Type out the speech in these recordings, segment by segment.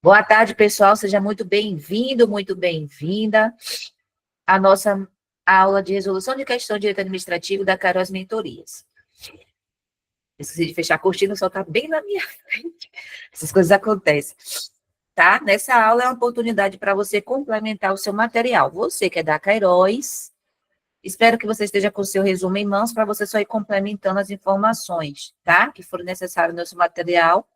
Boa tarde, pessoal. Seja muito bem-vindo, muito bem-vinda à nossa aula de resolução de questão de direito administrativo da Caros Mentorias. Esqueci de fechar a cortina, o sol está bem na minha frente. Essas coisas acontecem, tá? Nessa aula é uma oportunidade para você complementar o seu material. Você que é da Queiroz, espero que você esteja com o seu resumo em mãos para você só ir complementando as informações, tá? Que forem necessárias no seu material,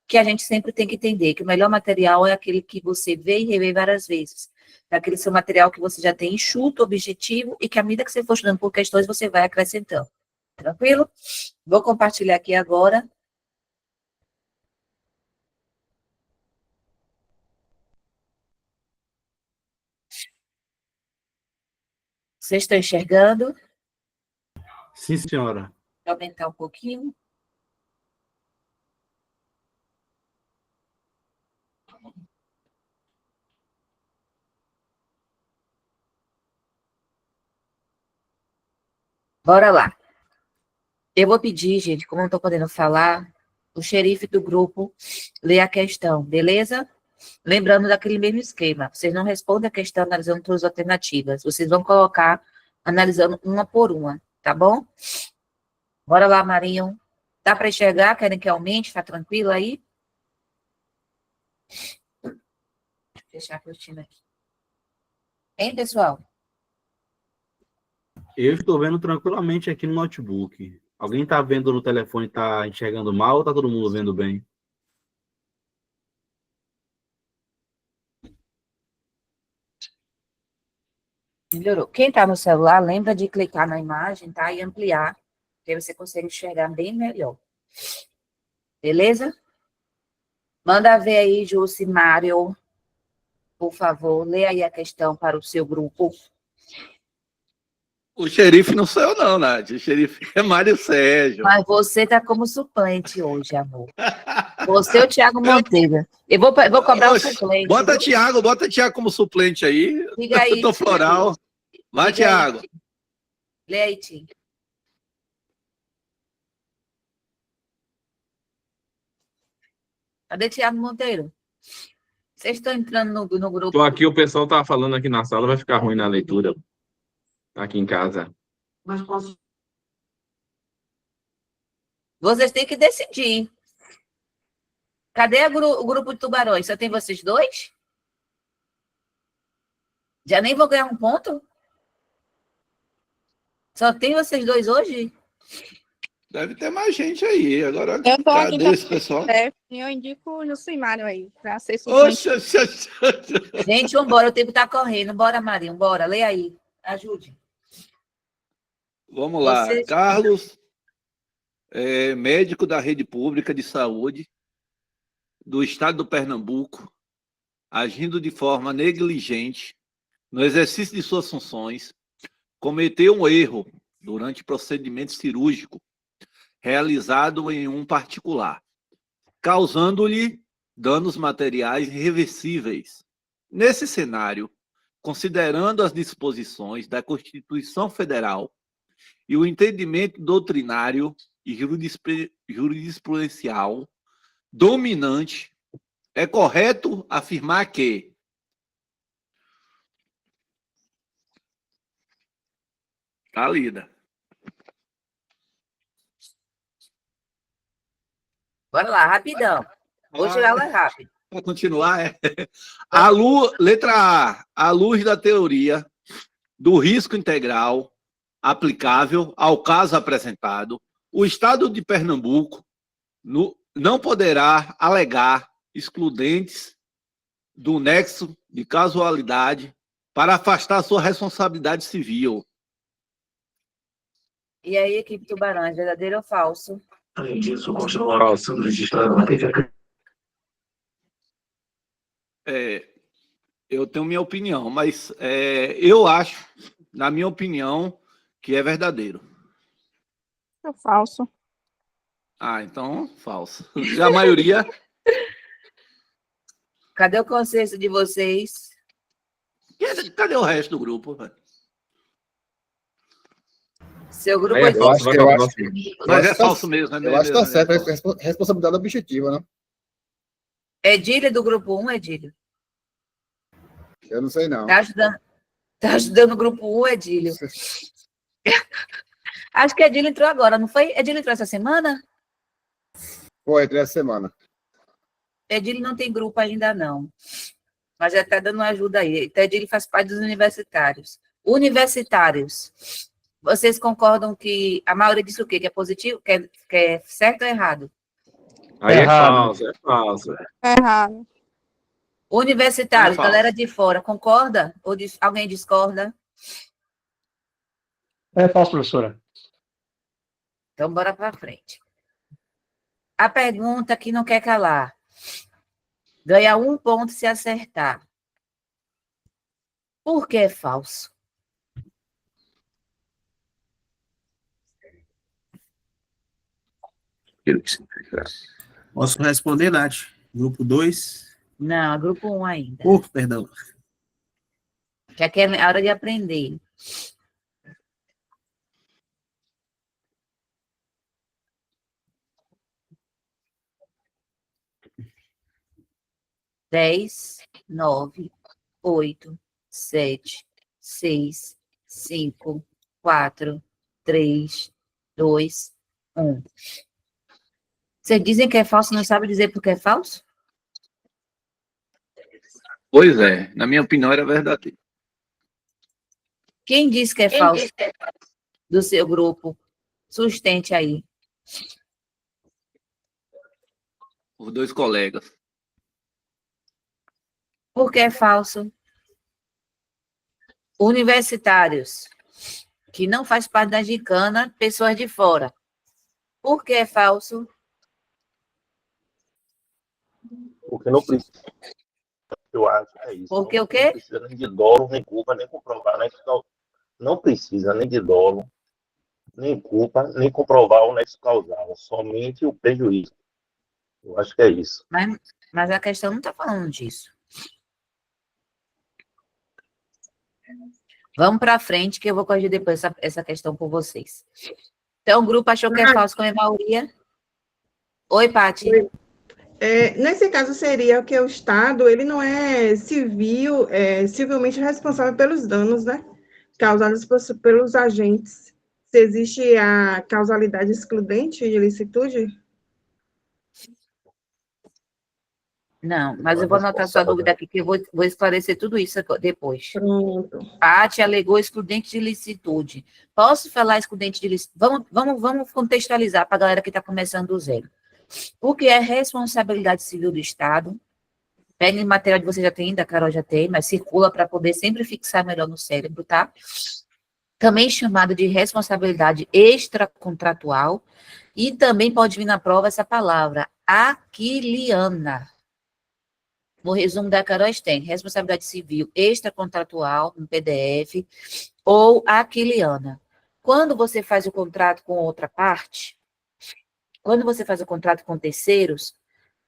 que a gente sempre tem que entender que o melhor material é aquele que você vê e revê várias vezes. É aquele seu material que você já tem enxuto, objetivo, e que à medida que você for estudando por questões, você vai acrescentando. Tranquilo? Vou compartilhar aqui agora. Vocês estão enxergando? Sim, senhora. Vou aumentar um pouquinho. Bora lá. Eu vou pedir, gente, como eu não estou podendo falar, o xerife do grupo lê a questão, beleza? Lembrando daquele mesmo esquema. Vocês não respondem a questão analisando todas as alternativas. Vocês vão colocar analisando uma por uma, tá bom? Bora lá, Marinho. Dá para enxergar? Querem que aumente? Tá tranquilo aí? Deixa eu fechar a cortina aqui. Hein, pessoal? Eu estou vendo tranquilamente aqui no notebook. Alguém está vendo no telefone, está enxergando mal ou está todo mundo vendo bem? Melhorou. Quem tá no celular, lembra de clicar na imagem, tá? E ampliar, que aí você consegue enxergar bem melhor. Beleza? Manda ver aí, Jucimário, por favor. Lê aí a questão para o seu grupo. O xerife não sou eu, não, Nath. O xerife é Mário Sérgio. Mas você tá como suplente hoje, amor. Você é o Thiago Monteiro. Eu vou cobrar o suplente. Bota Thiago como suplente aí. Diga aí. Eu tô floral. Vai, Thiago. Lê aí, Tim. Cadê Thiago Monteiro? Vocês estão entrando no grupo? Estou aqui, o pessoal tá falando aqui na sala, vai ficar ruim na leitura. Aqui em casa. Mas posso... Vocês têm que decidir. Cadê o grupo de tubarões? Só tem vocês dois? Já nem vou ganhar um ponto? Só tem vocês dois hoje? Deve ter mais gente aí. Agora, Eu tô aqui cadê esse pessoal? Eu indico o Jucimário aí, para ser suplente. Oxa. Gente, vambora, o tempo tá correndo. Bora, Marinho, bora, lê aí. Ajude. Vamos lá. Vocês... Carlos, médico da rede pública de saúde do estado do Pernambuco, agindo de forma negligente no exercício de suas funções, cometeu um erro durante procedimento cirúrgico realizado em um particular, causando-lhe danos materiais irreversíveis. Nesse cenário, considerando as disposições da Constituição Federal e o entendimento doutrinário e jurisprudencial dominante, é correto afirmar que tá lida. Bora lá, rapidão. Hoje ela é rápida. Para continuar, letra A, à luz da teoria do risco integral aplicável ao caso apresentado, o Estado de Pernambuco não poderá alegar excludentes do nexo de casualidade para afastar sua responsabilidade civil. E aí, equipe Tubarões, verdadeiro ou falso? Além disso, continua sendo registrada na TV. Eu tenho minha opinião, mas eu acho, na minha opinião, que é verdadeiro. É falso. Ah, então, falso. E a maioria... Cadê o consenso de vocês? Cadê o resto do grupo, velho? Seu grupo É falso, vai para o próximo. Mas é falso mesmo, né? Eu acho que tá certo, responsabilidade objetiva, né? Edílio do grupo 1, Edílio? Eu não sei, não. Tá ajudando o grupo 1, Edílio? Acho que Edílio entrou agora, não foi? Edílio entrou essa semana? Foi, 3 semanas. Edílio não tem grupo ainda, não. Mas já está dando ajuda aí. Então, Edílio faz parte dos universitários. Universitários, vocês concordam que a maioria diz o quê? Que é positivo? Que é certo ou errado? Aí Errado. é falso. Errado. Universitários, É falso. galera de fora, concorda? Ou alguém discorda? É falso, professora. Então, bora para frente. A pergunta que não quer calar. Ganha 1 ponto se acertar. Por que é falso? Posso responder, Nath? Grupo 2. Não, é grupo 1 ainda. Perdão. Que aqui é a hora de aprender. Dez, 9, 8, 7, 6, 5, 4, 3, 2, 1. Vocês dizem que é falso, não sabem dizer por que é falso? Pois é, na minha opinião era verdadeiro. Quem disse que é falso do seu grupo? Sustente aí. Os 2 colegas. Por que é falso? Universitários, que não faz parte da gincana, pessoas de fora. Por que é falso? Porque não precisa. Eu acho que é isso. Porque o quê? Não precisa nem de dolo, nem culpa, nem comprovar. Não precisa nem de dolo, nem culpa, nem comprovar o nexo causal. Somente o prejuízo. Eu acho que é isso. Mas a questão não está falando disso. Vamos para frente, que eu vou corrigir depois essa questão com vocês. Então, o grupo achou que é falso com a maioria. Oi, Paty. Nesse caso, seria que o Estado ele não é civilmente responsável pelos danos, né, causados pelos agentes. Se existe a causalidade excludente de ilicitude? Não, mas eu vou anotar sua dúvida aqui, que eu vou esclarecer tudo isso depois. Pronto. Paty alegou excludente de licitude. Posso falar excludente de licitude? Vamos contextualizar para a galera que está começando do zero. O que é responsabilidade civil do Estado? Pegue o material que você já tem, da Carol já tem, mas circula para poder sempre fixar melhor no cérebro, tá? Também chamado de responsabilidade extracontratual, e também pode vir na prova essa palavra, aquiliana. No resumo da Carol tem responsabilidade civil extracontratual, no PDF, ou aquiliana. Quando você faz o contrato com outra parte, quando você faz o contrato com terceiros,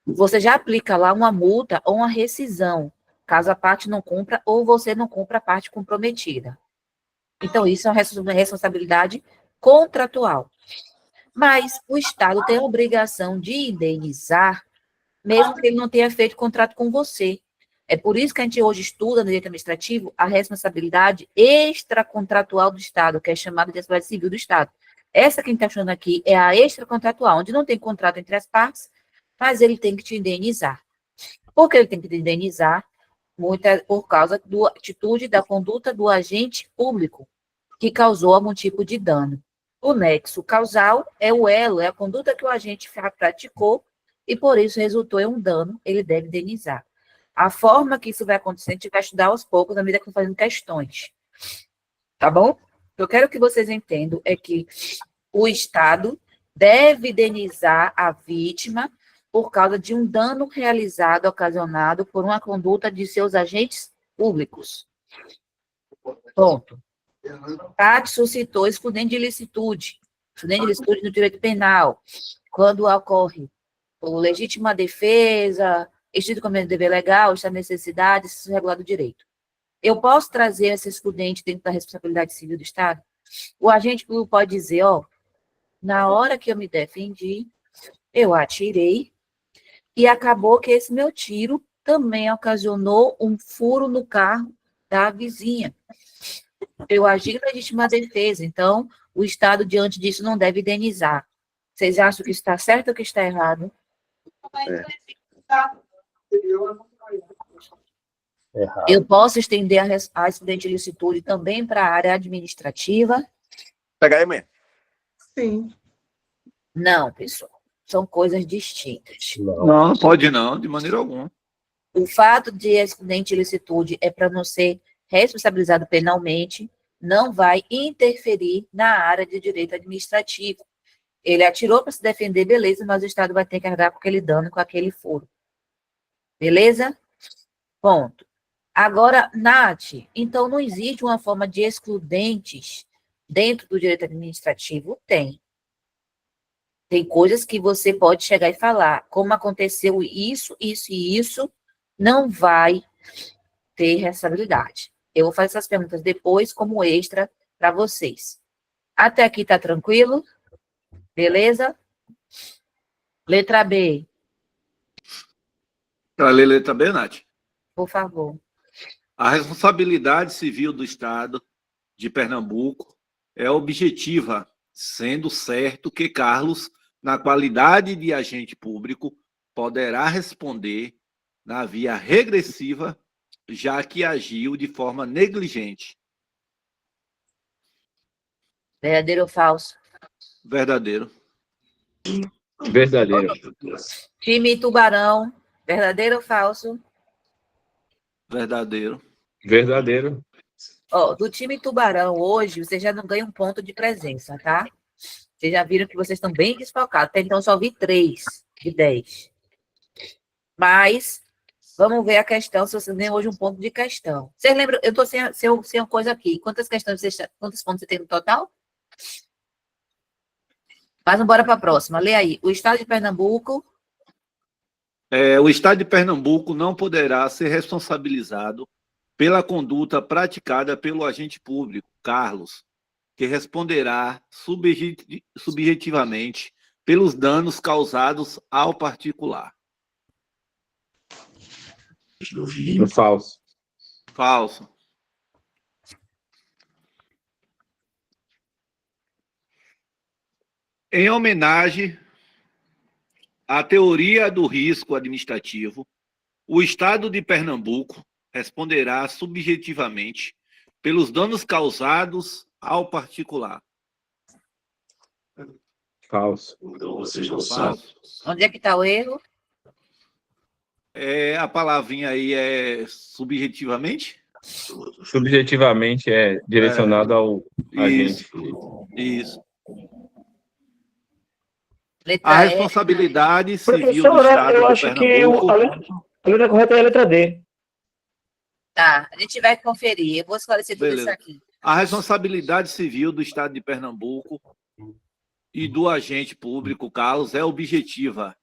você já aplica lá uma multa ou uma rescisão, caso a parte não cumpra ou você não cumpra a parte comprometida. Então, isso é uma responsabilidade contratual. Mas o Estado tem a obrigação de indenizar, mesmo que ele não tenha feito contrato com você. É por isso que a gente hoje estuda no direito administrativo a responsabilidade extracontratual do Estado, que é chamada de responsabilidade civil do Estado. Essa que a gente está achando aqui é a extracontratual, onde não tem contrato entre as partes, mas ele tem que te indenizar. Por que ele tem que te indenizar? Por causa da atitude, da conduta do agente público, que causou algum tipo de dano. O nexo causal é o elo, é a conduta que o agente praticou, e por isso resultou em um dano, ele deve indenizar. A forma que isso vai acontecer, a gente vai estudar aos poucos, na medida que eu fazendo questões. Tá bom? O que eu quero que vocês entendam é que o Estado deve indenizar a vítima por causa de um dano realizado, ocasionado por uma conduta de seus agentes públicos. Ponto. Paty suscitou excludente de ilicitude. Excludente de ilicitude no direito penal. Quando ocorre por legítima defesa, estrito como dever legal, está necessidade, isso é regulado direito. Eu posso trazer esse excludente dentro da responsabilidade civil do Estado? O agente público pode dizer, ó, na hora que eu me defendi, eu atirei e acabou que esse meu tiro também ocasionou um furo no carro da vizinha. Eu agi em legítima defesa, então o Estado, diante disso, não deve indenizar. Vocês acham que está certo ou que está errado? Errado. Eu posso estender a acidente de licitude também para a área administrativa? Pega aí, mãe. Sim. Não, pessoal. São coisas distintas. Não, não pode não, de maneira alguma. O fato de acidente de licitude é para não ser responsabilizado penalmente, não vai interferir na área de direito administrativo. Ele atirou para se defender, beleza, mas o Estado vai ter que arcar com aquele dano, com aquele furo. Beleza? Ponto. Agora, Nath, então não existe uma forma de excludentes dentro do direito administrativo? Tem. Tem coisas que você pode chegar e falar, como aconteceu isso, isso e isso, não vai ter responsabilidade. Eu vou fazer essas perguntas depois, como extra, para vocês. Até aqui tá tranquilo? Beleza? Letra B, Para ler letra B, Nath. por favor. A responsabilidade civil do Estado de Pernambuco é objetiva, sendo certo que Carlos, na qualidade de agente público, poderá responder na via regressiva, já que agiu de forma negligente. Verdadeiro ou falso? Verdadeiro. Verdadeiro. Time Tubarão, verdadeiro ou falso? Verdadeiro. Verdadeiro. Ó, do time Tubarão, hoje, vocês já não ganham um ponto de presença, tá? Vocês já viram que vocês estão bem desfalcados. Até então, só vi 3 de 10. Mas, vamos ver a questão, se vocês ganham hoje um ponto de questão. Vocês lembram? Eu estou sem uma coisa aqui. Quantos pontos você tem no total? Mas vamos embora para a próxima. Lê aí. O Estado de Pernambuco... O Estado de Pernambuco não poderá ser responsabilizado pela conduta praticada pelo agente público, Carlos, que responderá subjetivamente pelos danos causados ao particular. Falso. Falso. Em homenagem à teoria do risco administrativo, o Estado de Pernambuco responderá subjetivamente pelos danos causados ao particular. Falso. Falso. Onde é que está o erro? A palavrinha aí é subjetivamente? Subjetivamente é direcionado ao agente. Isso. Letra A E. responsabilidade civil do Professora, Estado eu de acho que Pernambuco... a letra correta é a letra D. Tá, a gente vai conferir. Eu vou esclarecer tudo Beleza. isso aqui. A responsabilidade civil do Estado de Pernambuco e do agente público, Carlos, é objetiva.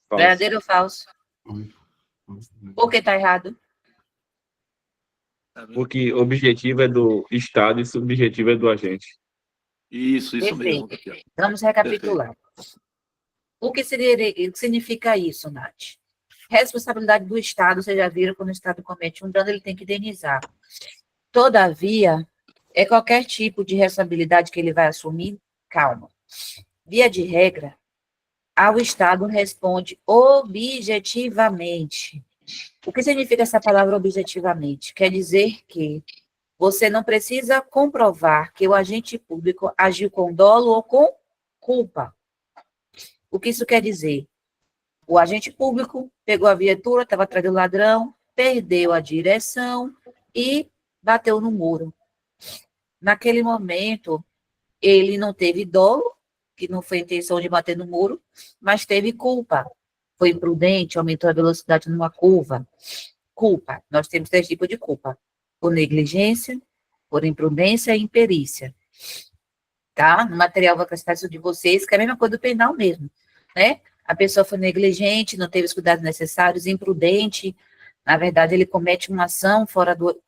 Falso. Verdadeiro ou falso? Por que está errado? Porque objetivo é do Estado e subjetivo é do agente. Isso Perfeito. mesmo. Vamos recapitular. O que significa isso, Nath? Responsabilidade do Estado, vocês já viram, quando o Estado comete um dano, ele tem que indenizar. Todavia, é qualquer tipo de responsabilidade que ele vai assumir, calma. Via de regra, o Estado responde objetivamente. O que significa essa palavra objetivamente? Quer dizer que você não precisa comprovar que o agente público agiu com dolo ou com culpa. O que isso quer dizer? O agente público pegou a viatura, estava atrás do ladrão, perdeu a direção e bateu no muro. Naquele momento, ele não teve dolo, que não foi a intenção de bater no muro, mas teve culpa. Foi imprudente, aumentou a velocidade numa curva. Culpa. Nós temos 3 tipos de culpa. Por negligência, por imprudência e imperícia. Tá? No material vai acrescentar isso de vocês, que é a mesma coisa do penal mesmo, né? A pessoa foi negligente, não teve os cuidados necessários, imprudente, na verdade ele comete uma ação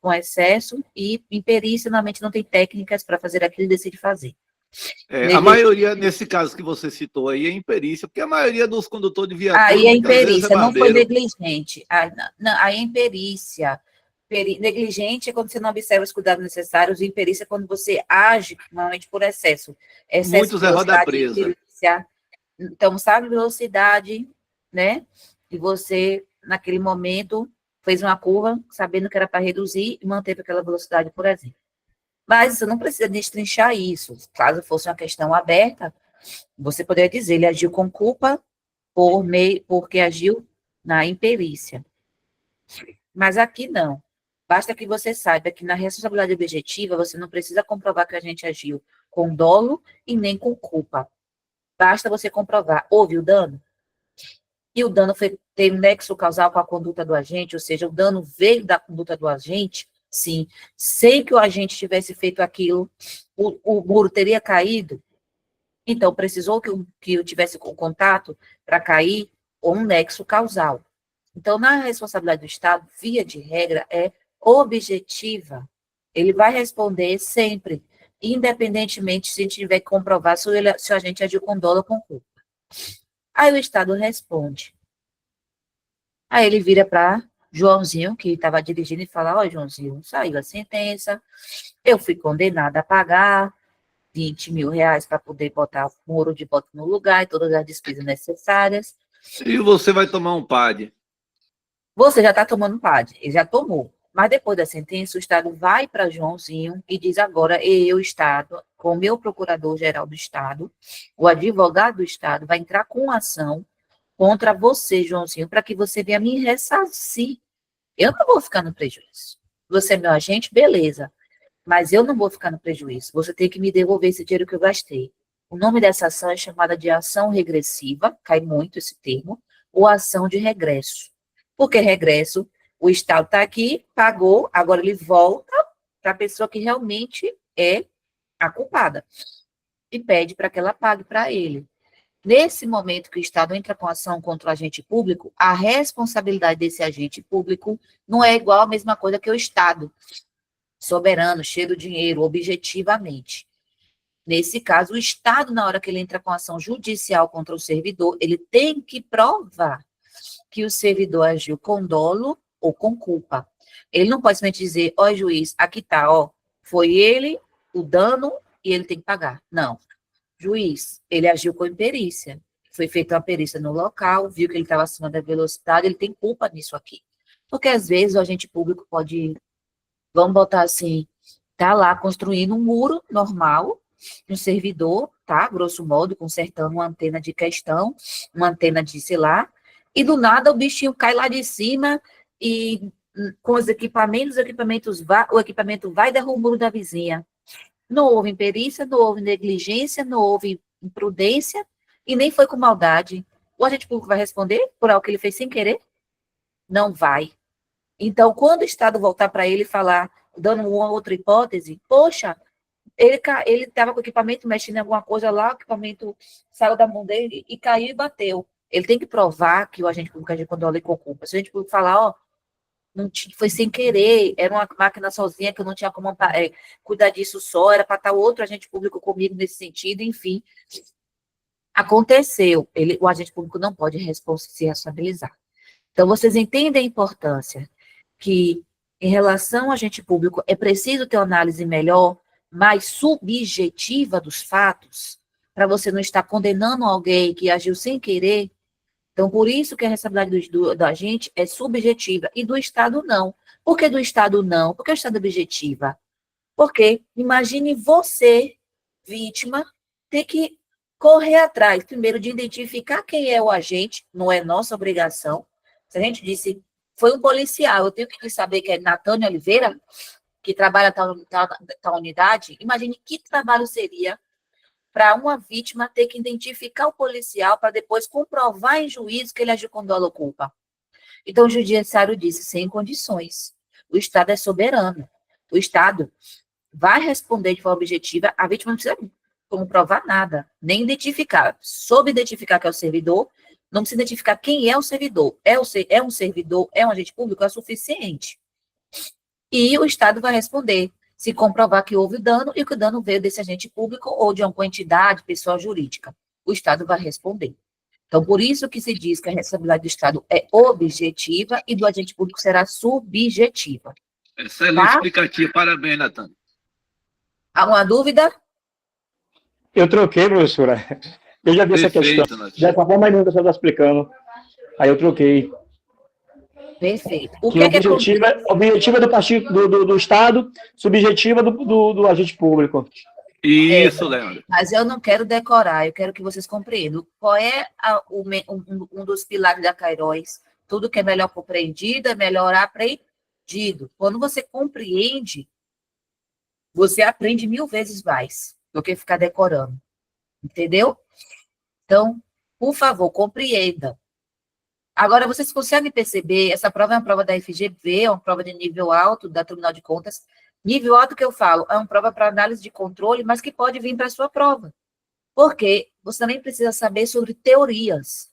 com excesso e imperícia, normalmente não tem técnicas para fazer aquilo e decide fazer. A maioria, nesse caso que você citou aí, é imperícia, porque a maioria dos condutores de viatura... Aí é muitas vezes imperícia, não foi barbeiro. negligente. Aí é imperícia. Negligente é quando você não observa os cuidados necessários, e imperícia é quando você age, normalmente por excesso. Excesso Muitos de é roda velocidade, presa. imperícia. Então, sabe velocidade, né? E você, naquele momento, fez uma curva, sabendo que era para reduzir e manteve aquela velocidade, por exemplo. Mas você não precisa destrinchar isso. Caso fosse uma questão aberta, você poderia dizer, ele agiu com culpa porque agiu na imperícia. Mas aqui não. Basta que você saiba que na responsabilidade objetiva, você não precisa comprovar que a gente agiu com dolo e nem com culpa. Basta você comprovar, houve o dano? E o dano tem um nexo causal com a conduta do agente, ou seja, o dano veio da conduta do agente, sim. Sem que o agente tivesse feito aquilo, o muro teria caído. Então, precisou que eu tivesse contato para cair, ou um nexo causal. Então, na responsabilidade do Estado, via de regra, é objetiva. Ele vai responder sempre, independentemente se a gente tiver que comprovar se o agente agiu com dolo ou com culpa. Aí o Estado responde. Aí ele vira para Joãozinho, que estava dirigindo, e fala, ó, Joãozinho, saiu a sentença, eu fui condenada a pagar 20 mil reais para poder botar o muro de volta no lugar e todas as despesas necessárias. E você vai tomar um PAD. Você já está tomando PAD, ele já tomou. Mas depois da sentença, o Estado vai para Joãozinho e diz agora, eu, Estado, com o meu procurador-geral do Estado, o advogado do Estado, vai entrar com ação contra você, Joãozinho, para que você venha me ressarcir. Eu não vou ficar no prejuízo. Você é meu agente, beleza. Mas eu não vou ficar no prejuízo. Você tem que me devolver esse dinheiro que eu gastei. O nome dessa ação é chamada de ação regressiva, cai muito esse termo, ou ação de regresso. Porque regresso, o Estado está aqui, pagou, agora ele volta para a pessoa que realmente é a culpada. E pede para que ela pague para ele. Nesse momento que o Estado entra com ação contra o agente público, a responsabilidade desse agente público não é igual a mesma coisa que o Estado, soberano, cheio do dinheiro, objetivamente. Nesse caso, o Estado, na hora que ele entra com ação judicial contra o servidor, ele tem que provar que o servidor agiu com dolo ou com culpa. Ele não pode simplesmente dizer, ó, juiz, aqui tá, ó, foi ele, o dano, e ele tem que pagar. Não. Juiz, ele agiu com imperícia. Foi feita uma perícia no local, viu que ele estava acima da velocidade, ele tem culpa nisso aqui. Porque, às vezes, o agente público pode, vamos botar assim, tá lá construindo um muro normal, um servidor, tá, grosso modo, consertando uma antena de questão, uma antena de, sei lá, e do nada o bichinho cai lá de cima e com os equipamentos, o equipamento vai e derruba o muro da vizinha. Não houve imperícia, não houve negligência, não houve imprudência e nem foi com maldade. O agente público vai responder por algo que ele fez sem querer? Não vai. Então, quando o Estado voltar para ele e falar, dando uma outra hipótese, poxa, ele estava com o equipamento mexendo em alguma coisa lá, o equipamento saiu da mão dele e caiu e bateu. Ele tem que provar que o agente público agiu com dolo e com culpa. Se o agente público falar, ó, não foi sem querer, era uma máquina sozinha que eu não tinha como cuidar disso só, era para estar outro agente público comigo nesse sentido, enfim. Aconteceu, o agente público não pode se responsabilizar. Então, vocês entendem a importância que, em relação ao agente público, é preciso ter uma análise melhor, mais subjetiva dos fatos, para você não estar condenando alguém que agiu sem querer. Então, por isso que a responsabilidade da gente é subjetiva, e do Estado não. Por que do Estado não? Porque o Estado é objetiva. Porque imagine você, vítima, ter que correr atrás, primeiro, de identificar quem é o agente, não é nossa obrigação. Se a gente disse, foi um policial, eu tenho que saber que é Natânia Oliveira, que trabalha tal unidade, imagine que trabalho seria para uma vítima ter que identificar o policial para depois comprovar em juízo que ele agiu com dolo ou culpa. Então, o judiciário disse, sem condições. O Estado é soberano. O Estado vai responder de forma objetiva, a vítima não precisa comprovar nada, nem identificar. Soube identificar que é o servidor, não precisa identificar quem é o servidor. É um servidor, é um agente público, é suficiente. E o Estado vai responder. se comprovar que houve dano e que o dano veio desse agente público ou de alguma entidade, pessoa jurídica. O Estado vai responder. Então, por isso que se diz que a responsabilidade do Estado é objetiva e do agente público será subjetiva. Excelente Tá? explicativo. Parabéns, Natan. Alguma dúvida? Eu troquei, professora. Eu já vi essa questão. Perfeito, Natan. Dessa forma, ainda você está explicando. Aí eu troquei. Perfeito. O Que que é que é objetiva do partido do Estado, subjetiva do agente público. Isso, Leandro. Mas eu não quero decorar, eu quero que vocês compreendam. Qual é um dos pilares da Kairos? Tudo que é melhor compreendido é melhor aprendido. Quando você compreende, você aprende 1000 vezes mais do que ficar decorando. Entendeu? Então, por favor, compreenda. Agora, vocês conseguem perceber, essa prova é uma prova da FGV, é uma prova de nível alto, da Tribunal de Contas. Nível alto que eu falo, é uma prova para análise de controle, mas que pode vir para a sua prova. Porque você também precisa saber sobre teorias.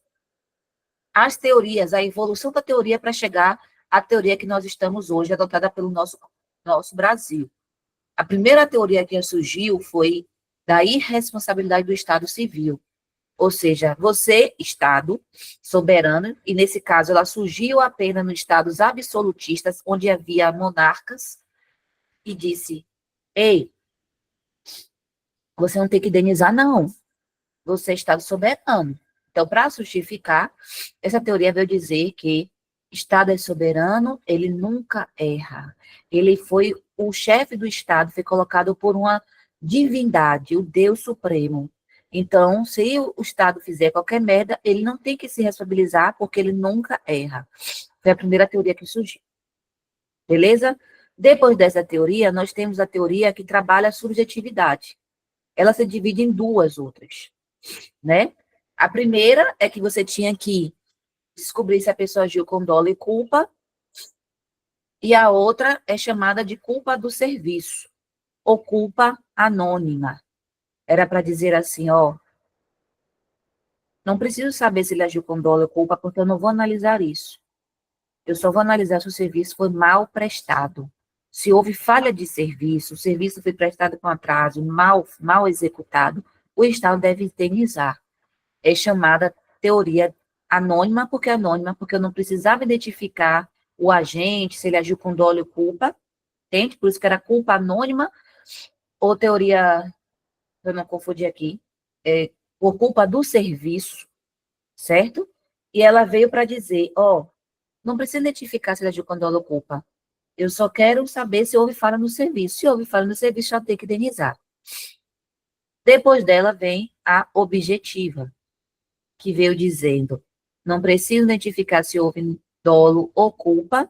As teorias, a evolução da teoria para chegar à teoria que nós estamos hoje, adotada pelo nosso Brasil. A primeira teoria que surgiu foi da irresponsabilidade do Estado civil. Ou seja, você, Estado soberano, e nesse caso ela surgiu apenas nos estados absolutistas, onde havia monarcas, e disse, ei, você não tem que indenizar, não. Você é Estado soberano. Então, para justificar, essa teoria veio dizer que Estado é soberano, ele nunca erra. Ele foi, o chefe do Estado foi colocado por uma divindade, o Deus Supremo. Então, se o Estado fizer qualquer merda, ele não tem que se responsabilizar, porque ele nunca erra. Foi a primeira teoria que surgiu. Beleza? Depois dessa teoria, nós temos a teoria que trabalha a subjetividade. Ela se divide em duas outras, né? A primeira é que você tinha que descobrir se a pessoa agiu com dolo e culpa, e a outra é chamada de culpa do serviço, ou culpa anônima. Era para dizer assim, ó, não preciso saber se ele agiu com dolo ou culpa, porque eu não vou analisar isso. Eu só vou analisar se o serviço foi mal prestado. Se houve falha de serviço, o serviço foi prestado com atraso, mal executado, o Estado deve indenizar. É chamada teoria anônima, porque eu não precisava identificar o agente, se ele agiu com dolo ou culpa, entende? Por isso que era culpa anônima, ou teoria, eu não confundi aqui, por culpa do serviço, certo? E ela veio para dizer, ó, não precisa identificar se ele agiu com dolo ou culpa. Eu só quero saber se houve falha no serviço. Se houve falha no serviço, já tem que indenizar. Depois dela vem a objetiva, que veio dizendo, não preciso identificar se houve dolo ou culpa,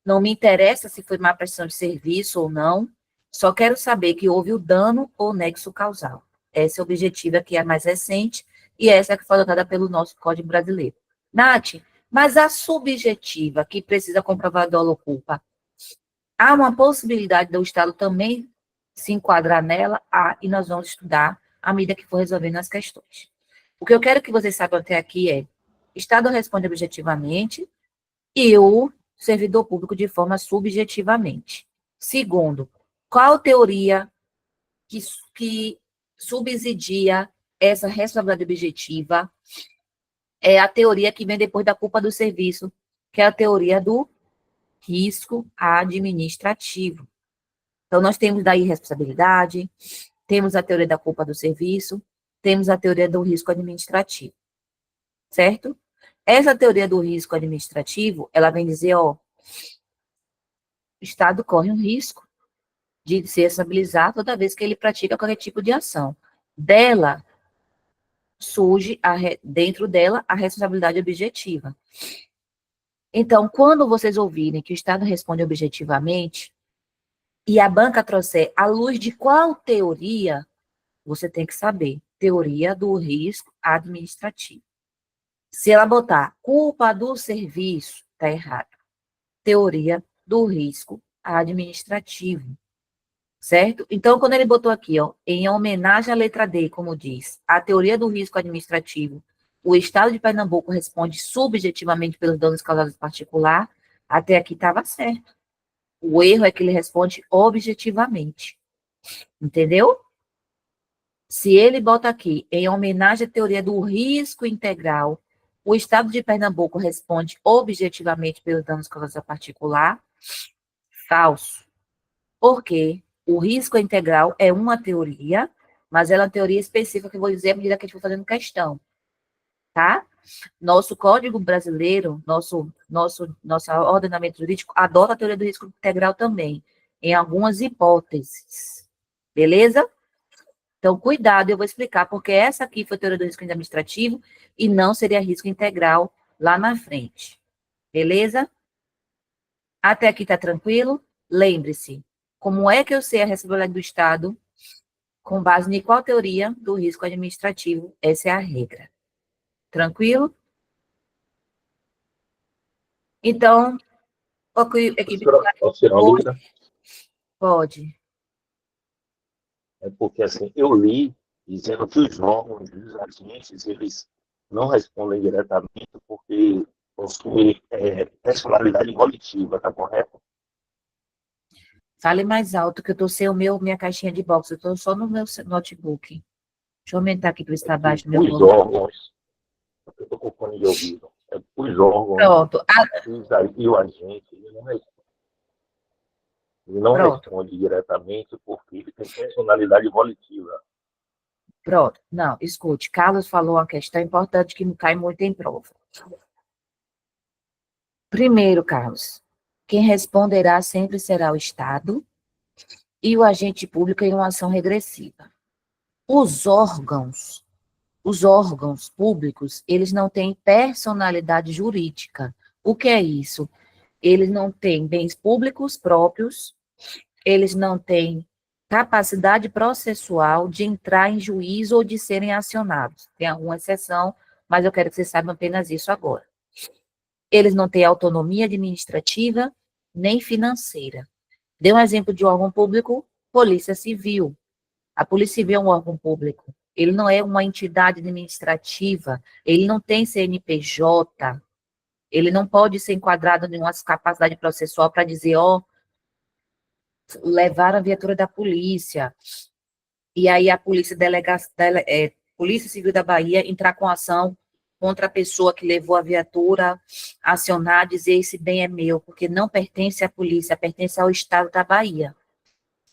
não me interessa se foi má prestação de serviço ou não, só quero saber que houve o dano ou nexo causal. Essa é a objetiva que é a mais recente e essa é a que foi adotada pelo nosso Código Brasileiro. Nath, mas a subjetiva, que precisa comprovar dolo ou culpa, há uma possibilidade do Estado também se enquadrar nela? E nós vamos estudar à medida que for resolvendo as questões. O que eu quero que vocês saibam até aqui é, Estado responde objetivamente e o servidor público de forma subjetivamente. Segundo, qual teoria que subsidia essa responsabilidade objetiva? É a teoria que vem depois da culpa do serviço, que é a teoria do risco administrativo. Então, nós temos daí responsabilidade, temos a teoria da culpa do serviço, temos a teoria do risco administrativo, certo? Essa teoria do risco administrativo, ela vem dizer, ó, o Estado corre um risco de se responsabilizar toda vez que ele pratica qualquer tipo de ação. Dela, surge, dentro dela, a responsabilidade objetiva. Então, quando vocês ouvirem que o Estado responde objetivamente, e a banca trouxer à luz de qual teoria, você tem que saber. Teoria do risco administrativo. Se ela botar culpa do serviço, está errado. Teoria do risco administrativo. Certo? Então, quando ele botou aqui, ó, em homenagem à letra D, como diz, a teoria do risco administrativo, o Estado de Pernambuco responde subjetivamente pelos danos causados em particular, até aqui estava certo. O erro é que ele responde objetivamente. Entendeu? Se ele bota aqui, em homenagem à teoria do risco integral, o Estado de Pernambuco responde objetivamente pelos danos causados a particular, falso. Por quê? O risco é uma teoria, mas ela é uma teoria específica que eu vou dizer à medida que a gente for fazendo questão, tá? Nosso Código Brasileiro, nosso ordenamento jurídico, adota a teoria do risco integral também, em algumas hipóteses. Beleza? Então, cuidado, eu vou explicar, porque essa aqui foi a teoria do risco administrativo e não seria risco integral lá na frente. Beleza? Até aqui tá tranquilo? Lembre-se, como é que eu sei a responsabilidade do Estado? Com base em qual teoria do risco administrativo? Essa é a regra. Tranquilo? Então, equipe... Posso tirar uma dúvida? Pode. É porque, assim, eu li dizendo que os órgãos dos agentes, eles não respondem diretamente porque possuem personalidade coletiva, tá correto? Fale mais alto, que eu tô sem minha caixinha de box, eu tô só no meu notebook. Deixa eu aumentar aqui para estar abaixo do meu Os órgãos, eu tô com fone de ouvido, os órgãos Pronto. e o agente, ele não responde diretamente porque ele tem personalidade volitiva. Pronto. Não, escute, Carlos falou uma questão importante que não cai muito em prova. Primeiro, Carlos, quem responderá sempre será o Estado e o agente público em uma ação regressiva. Os órgãos públicos, eles não têm personalidade jurídica. O que é isso? Eles não têm bens públicos próprios, eles não têm capacidade processual de entrar em juízo ou de serem acionados. Tem alguma exceção, mas eu quero que vocês saibam apenas isso agora. Eles não têm autonomia administrativa nem financeira. Dê um exemplo de órgão público, Polícia Civil. A Polícia Civil é um órgão público. Ele não é uma entidade administrativa, ele não tem CNPJ, ele não pode ser enquadrado em uma capacidade processual para dizer, levar a viatura da polícia, e aí a Polícia Civil da Bahia entrar com ação contra a pessoa que levou a viatura, acionar, dizer esse bem é meu, porque não pertence à polícia, pertence ao Estado da Bahia.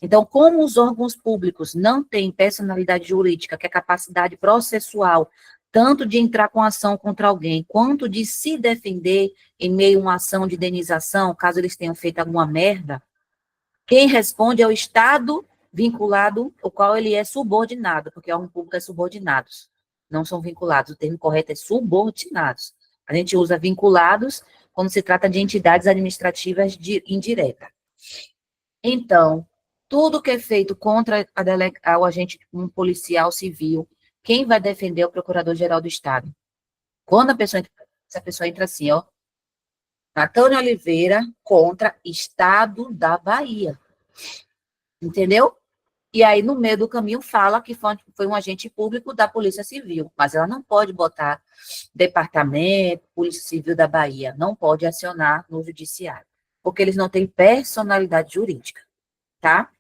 Então, como os órgãos públicos não têm personalidade jurídica, que é capacidade processual, tanto de entrar com ação contra alguém, quanto de se defender em meio a uma ação de indenização, caso eles tenham feito alguma merda, quem responde é o Estado vinculado, o qual ele é subordinado, porque o órgão público é subordinados, não são vinculados, o termo correto é subordinados. A gente usa vinculados quando se trata de entidades administrativas indiretas. Então, tudo que é feito contra o agente, um policial civil, quem vai defender é o Procurador-Geral do Estado. Quando essa pessoa entra assim, Antônio Oliveira contra Estado da Bahia. Entendeu? E aí, no meio do caminho, fala que foi um agente público da Polícia Civil, mas ela não pode botar Departamento, Polícia Civil da Bahia, não pode acionar no judiciário, porque eles não têm personalidade jurídica, tá?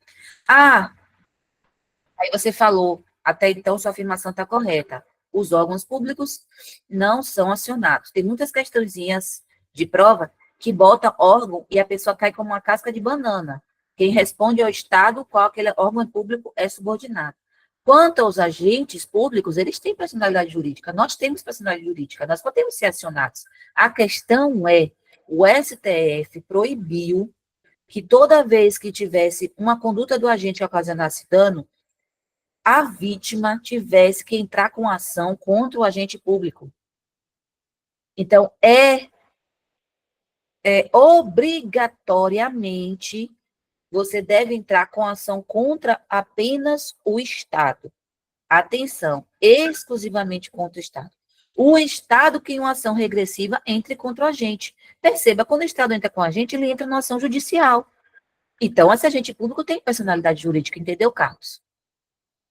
Aí você falou, até então sua afirmação está correta, os órgãos públicos não são acionados. Tem muitas questõezinhas de prova que bota órgão e a pessoa cai como uma casca de banana. Quem responde ao Estado, qual aquele órgão público é subordinado. Quanto aos agentes públicos, eles têm personalidade jurídica. Nós temos personalidade jurídica, nós podemos ser acionados. A questão é, o STF proibiu que toda vez que tivesse uma conduta do agente que ocasionasse dano, a vítima tivesse que entrar com ação contra o agente público. Então, obrigatoriamente, você deve entrar com ação contra apenas o Estado. Atenção, exclusivamente contra o Estado. O Estado que em uma ação regressiva entre contra o agente. Perceba, quando o Estado entra com a gente, ele entra numa ação judicial. Então, esse agente público tem personalidade jurídica, entendeu, Carlos?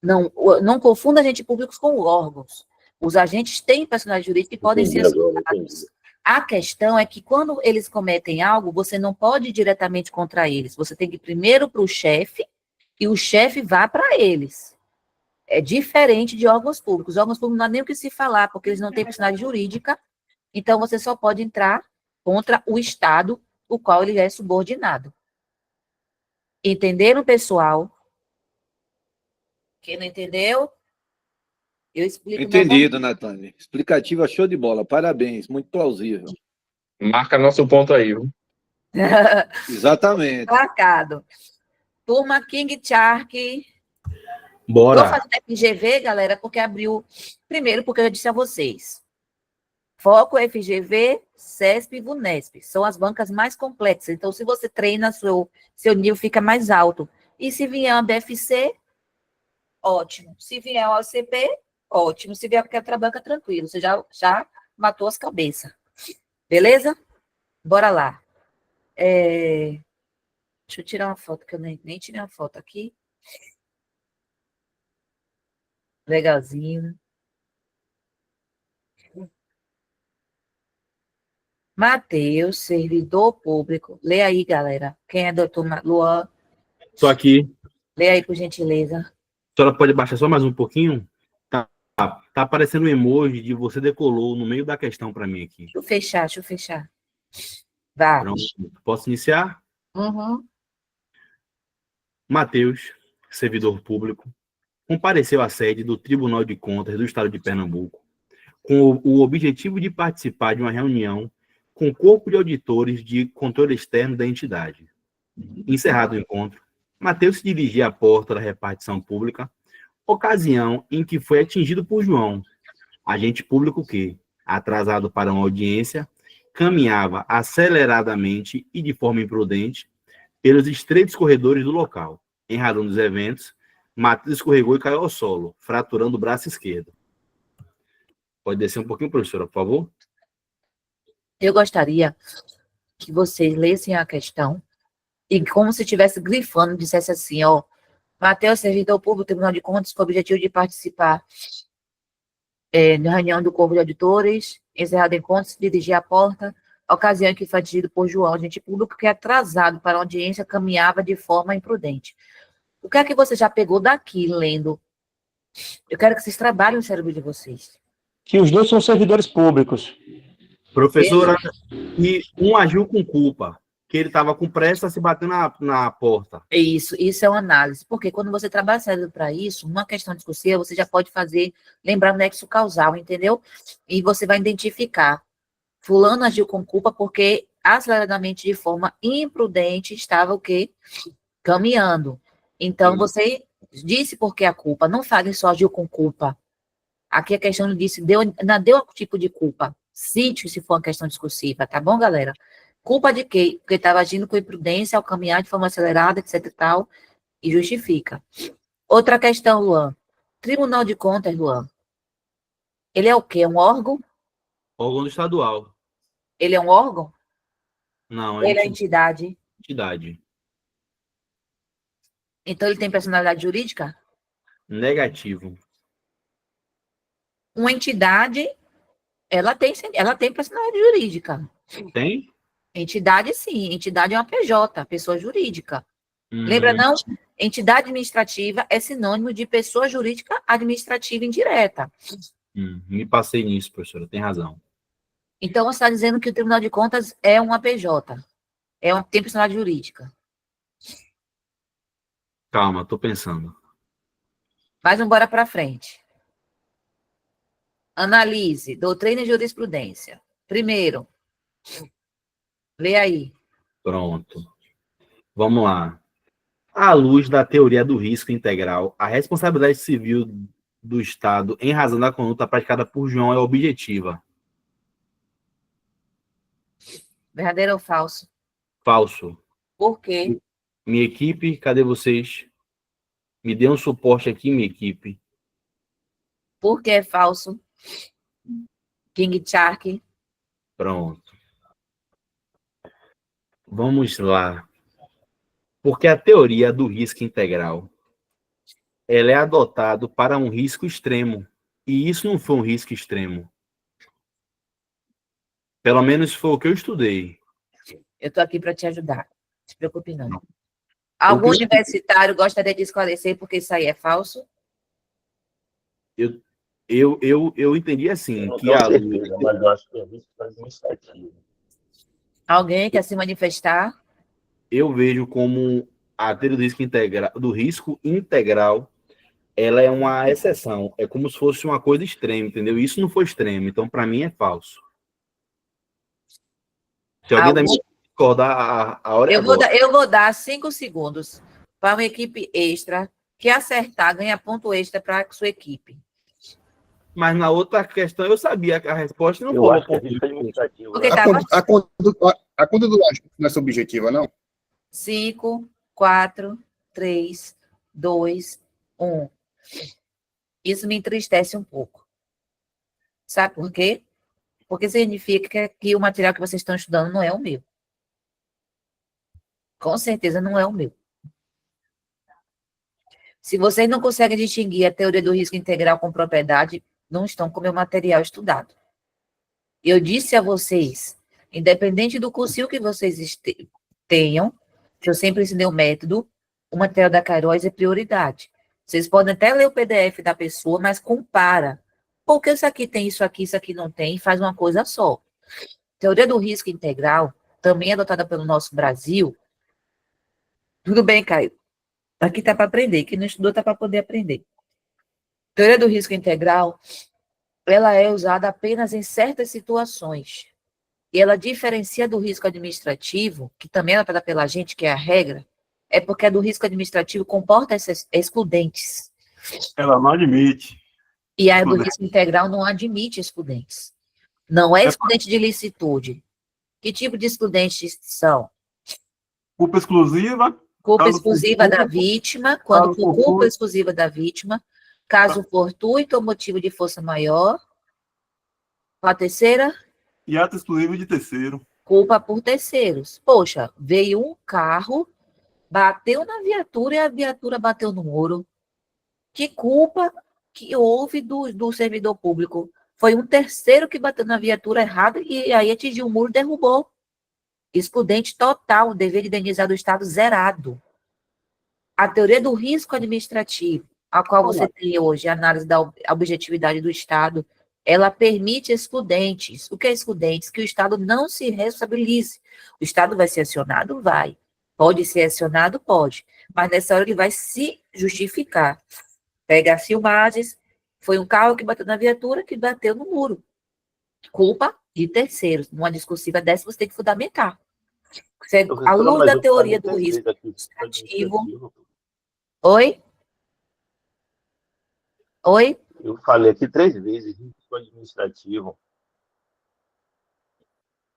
Não confunda agentes públicos com órgãos. Os agentes têm personalidade jurídica e podem ser acionados. A questão é que quando eles cometem algo, você não pode ir diretamente contra eles. Você tem que ir primeiro para o chefe e o chefe vá para eles. É diferente de órgãos públicos. Os órgãos públicos não há nem o que se falar, porque eles não têm personalidade jurídica, então você só pode entrar contra o Estado, o qual ele é subordinado. Entenderam, pessoal? Quem não entendeu, eu explico. Entendido, Natânia. Explicativa show de bola. Parabéns, muito plausível. Marca nosso ponto aí, viu? Exatamente. Marcado. Turma King Shark. Bora. Estou fazendo FGV, galera, porque abriu. Primeiro, porque eu já disse a vocês. Foco, FGV, CESP e VUNESP. São as bancas mais complexas. Então, se você treina, seu nível fica mais alto. E se vier uma BFC, ótimo. Se vier uma OCP, ótimo. Se vier qualquer outra banca, tranquilo. Você já matou as cabeças. Beleza? Bora lá. Deixa eu tirar uma foto, que eu nem tirei uma foto aqui. Legalzinho. Matheus, servidor público. Lê aí, galera. Quem é doutor Luan? Estou aqui. Lê aí, por gentileza. A senhora pode baixar só mais um pouquinho? Tá aparecendo um emoji de você decolou no meio da questão para mim aqui. Deixa eu fechar. Vá. Pronto. Posso iniciar? Uhum. Matheus, servidor público, compareceu à sede do Tribunal de Contas do Estado de Pernambuco com o objetivo de participar de uma reunião com o corpo de auditores de controle externo da entidade. Encerrado o encontro, Matheus se dirigia à porta da repartição pública, ocasião em que foi atingido por João, agente público que, atrasado para uma audiência, caminhava aceleradamente e de forma imprudente pelos estreitos corredores do local. Em razão dos eventos, Matheus escorregou e caiu ao solo, fraturando o braço esquerdo. Pode descer um pouquinho, professora, por favor? Eu gostaria que vocês lessem a questão e, como se estivesse grifando, dissesse assim, ó, Matheus, servidor público do Tribunal de Contas, com o objetivo de participar na reunião do Corpo de Auditores, encerrado em contas, se dirigir à porta, ocasião em que foi atingido por João, agente público, que atrasado para a audiência, caminhava de forma imprudente. O que é que você já pegou daqui, lendo? Eu quero que vocês trabalhem o cérebro de vocês. Que os dois são servidores públicos. Professora, e um agiu com culpa, que ele estava com pressa a se bater na porta. Isso é uma análise, porque quando você trabalha cérebro para isso, uma questão discursiva, você já pode fazer, lembrar o nexo causal, entendeu? E você vai identificar, fulano agiu com culpa porque aceleradamente, de forma imprudente, estava o quê? Caminhando. Então, você disse por que a culpa, não fale só agiu com culpa. Aqui a questão disse, não deu tipo de culpa. Cite se for uma questão discursiva, tá bom, galera? Culpa de quê? Porque estava agindo com imprudência ao caminhar de forma acelerada, etc e tal, e justifica. Outra questão, Luan. Tribunal de Contas, Luan. Ele é o quê? Um órgão? Órgão estadual. Ele é um órgão? Não, Ele é entidade? Entidade. Então ele tem personalidade jurídica? Negativo. Uma entidade, ela tem personalidade jurídica. Tem? Entidade, sim. Entidade é uma PJ, pessoa jurídica. Lembra, não? Entidade administrativa é sinônimo de pessoa jurídica administrativa indireta. Me passei nisso, professora, tem razão. Então, você está dizendo que o Tribunal de Contas é uma PJ. Tem personalidade jurídica. Calma, estou pensando. Mas vamos embora para frente. Analise, doutrina e jurisprudência. Primeiro, lê aí. Pronto. Vamos lá. À luz da teoria do risco integral, a responsabilidade civil do Estado em razão da conduta praticada por João é objetiva. Verdadeiro ou falso? Falso. Por quê? Minha equipe, cadê vocês? Me dê um suporte aqui, minha equipe. Por que é falso? King Shark. Pronto. Vamos lá. Porque a teoria do risco integral, ela é adotada para um risco extremo. E isso não foi um risco extremo. Pelo menos foi o que eu estudei. Eu estou aqui para te ajudar. Não se preocupe, não. Algum universitário gostaria de esclarecer porque isso aí é falso? Eu entendi assim, Eu não que tenho a certeza, mas eu acho que é risco administrativo. Alguém quer se manifestar? eu vejo como a teoria do risco integral, ela é uma exceção. É como se fosse uma coisa extrema, entendeu? Isso não foi extremo, então para mim é falso. Se alguém da minha discordar, a hora é agora. Eu vou dar 5 segundos para uma equipe extra que acertar ganha ponto extra para a sua equipe. Mas na outra questão eu sabia que a resposta não Eu foi acho que é risco administrativo. Porque Né? tava A conta do lógico não é subjetiva, não? 5, 4, 3, 2, 1. Isso me entristece um pouco. Sabe por quê? Porque significa que o material que vocês estão estudando não é o meu. Com certeza não é o meu. Se vocês não conseguem distinguir a teoria do risco integral com propriedade, não estão com o meu material estudado. Eu disse a vocês, independente do cursinho que vocês tenham, que eu sempre ensinei o método, o material da Queiroz é prioridade. Vocês podem até ler o PDF da pessoa, mas compara. Porque isso aqui tem isso aqui não tem, faz uma coisa só. Teoria do risco integral, também adotada pelo nosso Brasil. Tudo bem, Caio. Aqui tá para aprender, quem não estudou tá para poder aprender. Teoria do risco integral, ela é usada apenas em certas situações. E ela diferencia do risco administrativo, que também é adotada pela gente, que é a regra, é porque a do risco administrativo comporta excludentes. Ela não admite. E a do risco integral não admite excludentes. Não é excludente de licitude. Que tipo de excludentes são? Culpa exclusiva. Culpa exclusiva da vítima, quando for culpa exclusiva da vítima, caso fortuito ou motivo de força maior. A terceira? E ato exclusivo de terceiro. Culpa por terceiros. Poxa, veio um carro, bateu na viatura e a viatura bateu no muro. Que culpa que houve do servidor público? Foi um terceiro que bateu na viatura errada e aí atingiu o muro e derrubou. Excludente total, o dever de indenizar do Estado zerado. A teoria do risco administrativo, a qual você tem hoje, a análise da objetividade do Estado, ela permite excludentes. O que é excludentes? Que o Estado não se responsabilize. O Estado vai ser acionado? Vai. Pode ser acionado? Pode. Mas nessa hora ele vai se justificar. Pega as filmagens, foi um carro que bateu na viatura, que bateu no muro. Culpa de terceiros. Numa discursiva dessa, você tem que fundamentar. À luz da teoria do risco administrativo. Oi? Oi? Eu falei aqui 3 vezes, risco administrativo.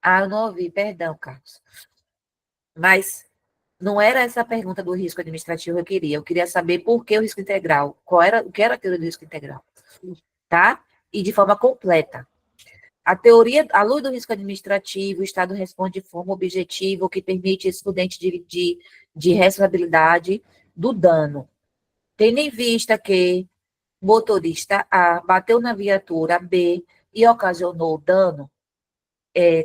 Ah, eu não ouvi, perdão, Carlos. Mas não era essa a pergunta do risco administrativo que eu queria. Eu queria saber por que o risco integral. O que era a teoria do risco integral? Tá? E de forma completa. A teoria, à luz do risco administrativo, o Estado responde de forma objetiva, o que permite excludente de responsabilidade do dano. Tendo em vista que motorista A bateu na viatura B e ocasionou dano,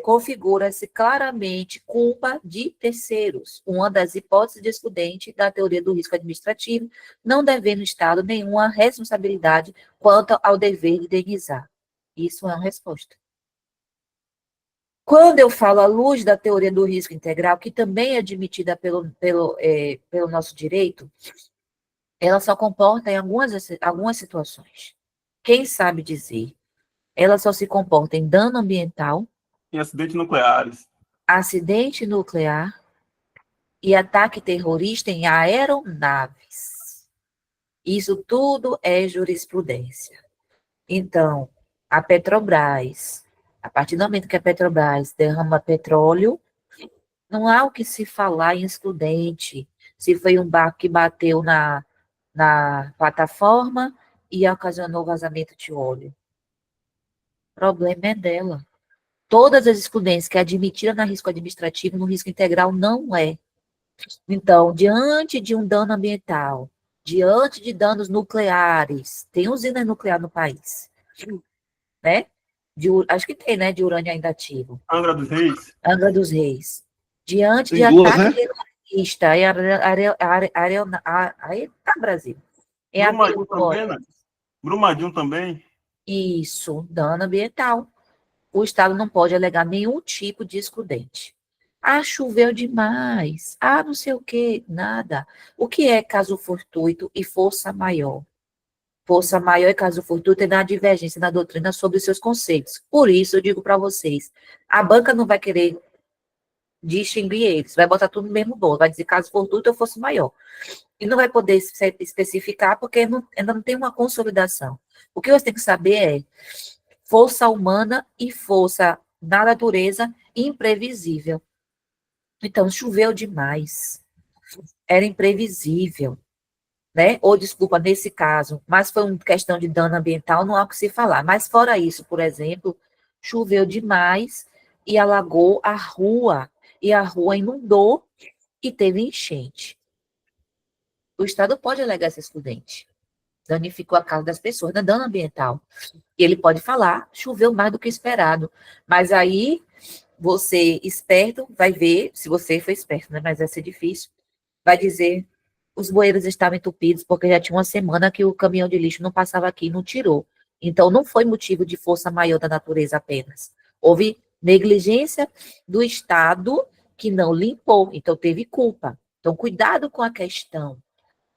configura-se claramente culpa de terceiros, uma das hipóteses de excludente da teoria do risco administrativo, não devendo o Estado nenhuma responsabilidade quanto ao dever de indenizar. Isso é uma resposta. Quando eu falo à luz da teoria do risco integral, que também é admitida pelo nosso direito, ela só comporta em algumas situações. Quem sabe dizer? Ela só se comporta em dano ambiental, Em acidentes nucleares. acidente nuclear e ataque terrorista em aeronaves. Isso tudo é jurisprudência. Então, a Petrobras, a partir do momento que a Petrobras derrama petróleo, não há o que se falar em excludente. Se foi um barco que bateu na plataforma e ocasionou vazamento de óleo. O problema é dela. Todas as excludentes que é admitida na risco administrativo, no risco integral, não é. Então, diante de um dano ambiental, diante de danos nucleares, tem usina nuclear no país, né? acho que tem, né, de urânio ainda ativo. Angra dos Reis. Angra dos Reis. Diante Tem de duas, ataque né? terrorista, aí tá, Brasil. É Brumadinho também, aleatório. né? Brumadinho também. Isso, dano ambiental. O Estado não pode alegar nenhum tipo de excludente. Ah, choveu demais. Ah, não sei o quê. Nada. O que é caso fortuito e força maior? Força maior e caso fortuito é na divergência na doutrina sobre os seus conceitos. Por isso, eu digo para vocês, a banca não vai querer distinguir eles, vai botar tudo no mesmo bolo, vai dizer caso fortuito ou força maior. E não vai poder especificar porque ainda não tem uma consolidação. O que você tem que saber é força humana e força na natureza imprevisível. Então, choveu demais. Era imprevisível, né? Ou, desculpa, nesse caso, mas foi uma questão de dano ambiental, não há o que se falar. Mas, fora isso, por exemplo, choveu demais e alagou a rua, e a rua inundou e teve enchente. O Estado pode alegar esse excludente. Danificou a casa das pessoas, não é dano ambiental. E ele pode falar, choveu mais do que esperado. Mas aí, você, esperto, vai ver, se você for esperto, né? Mas vai ser difícil, vai dizer, os bueiros estavam entupidos porque já tinha uma semana que o caminhão de lixo não passava aqui e não tirou. Então, não foi motivo de força maior da natureza apenas. Houve negligência do Estado que não limpou, então teve culpa. Então, cuidado com a questão.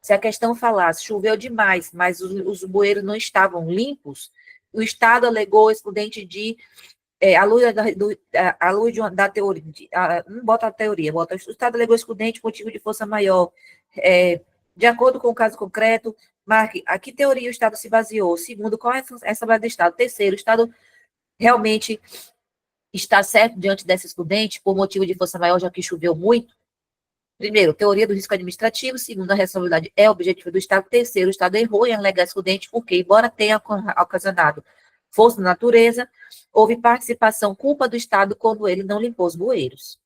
Se a questão falasse, choveu demais, mas os bueiros não estavam limpos, o Estado alegou excludente de à luz da teoria, não bota a teoria, bota o Estado alegou excludente motivo de força maior. De acordo com o caso concreto, marque a que teoria o Estado se baseou. Segundo, qual é essa base do Estado? Terceiro, o Estado realmente está certo diante dessa excludente por motivo de força maior, já que choveu muito. Primeiro, teoria do risco administrativo. Segundo, a responsabilidade é objetivo do Estado. Terceiro, o Estado errou em alegar excludente porque, embora tenha ocasionado força da natureza, houve participação, culpa do Estado quando ele não limpou os bueiros.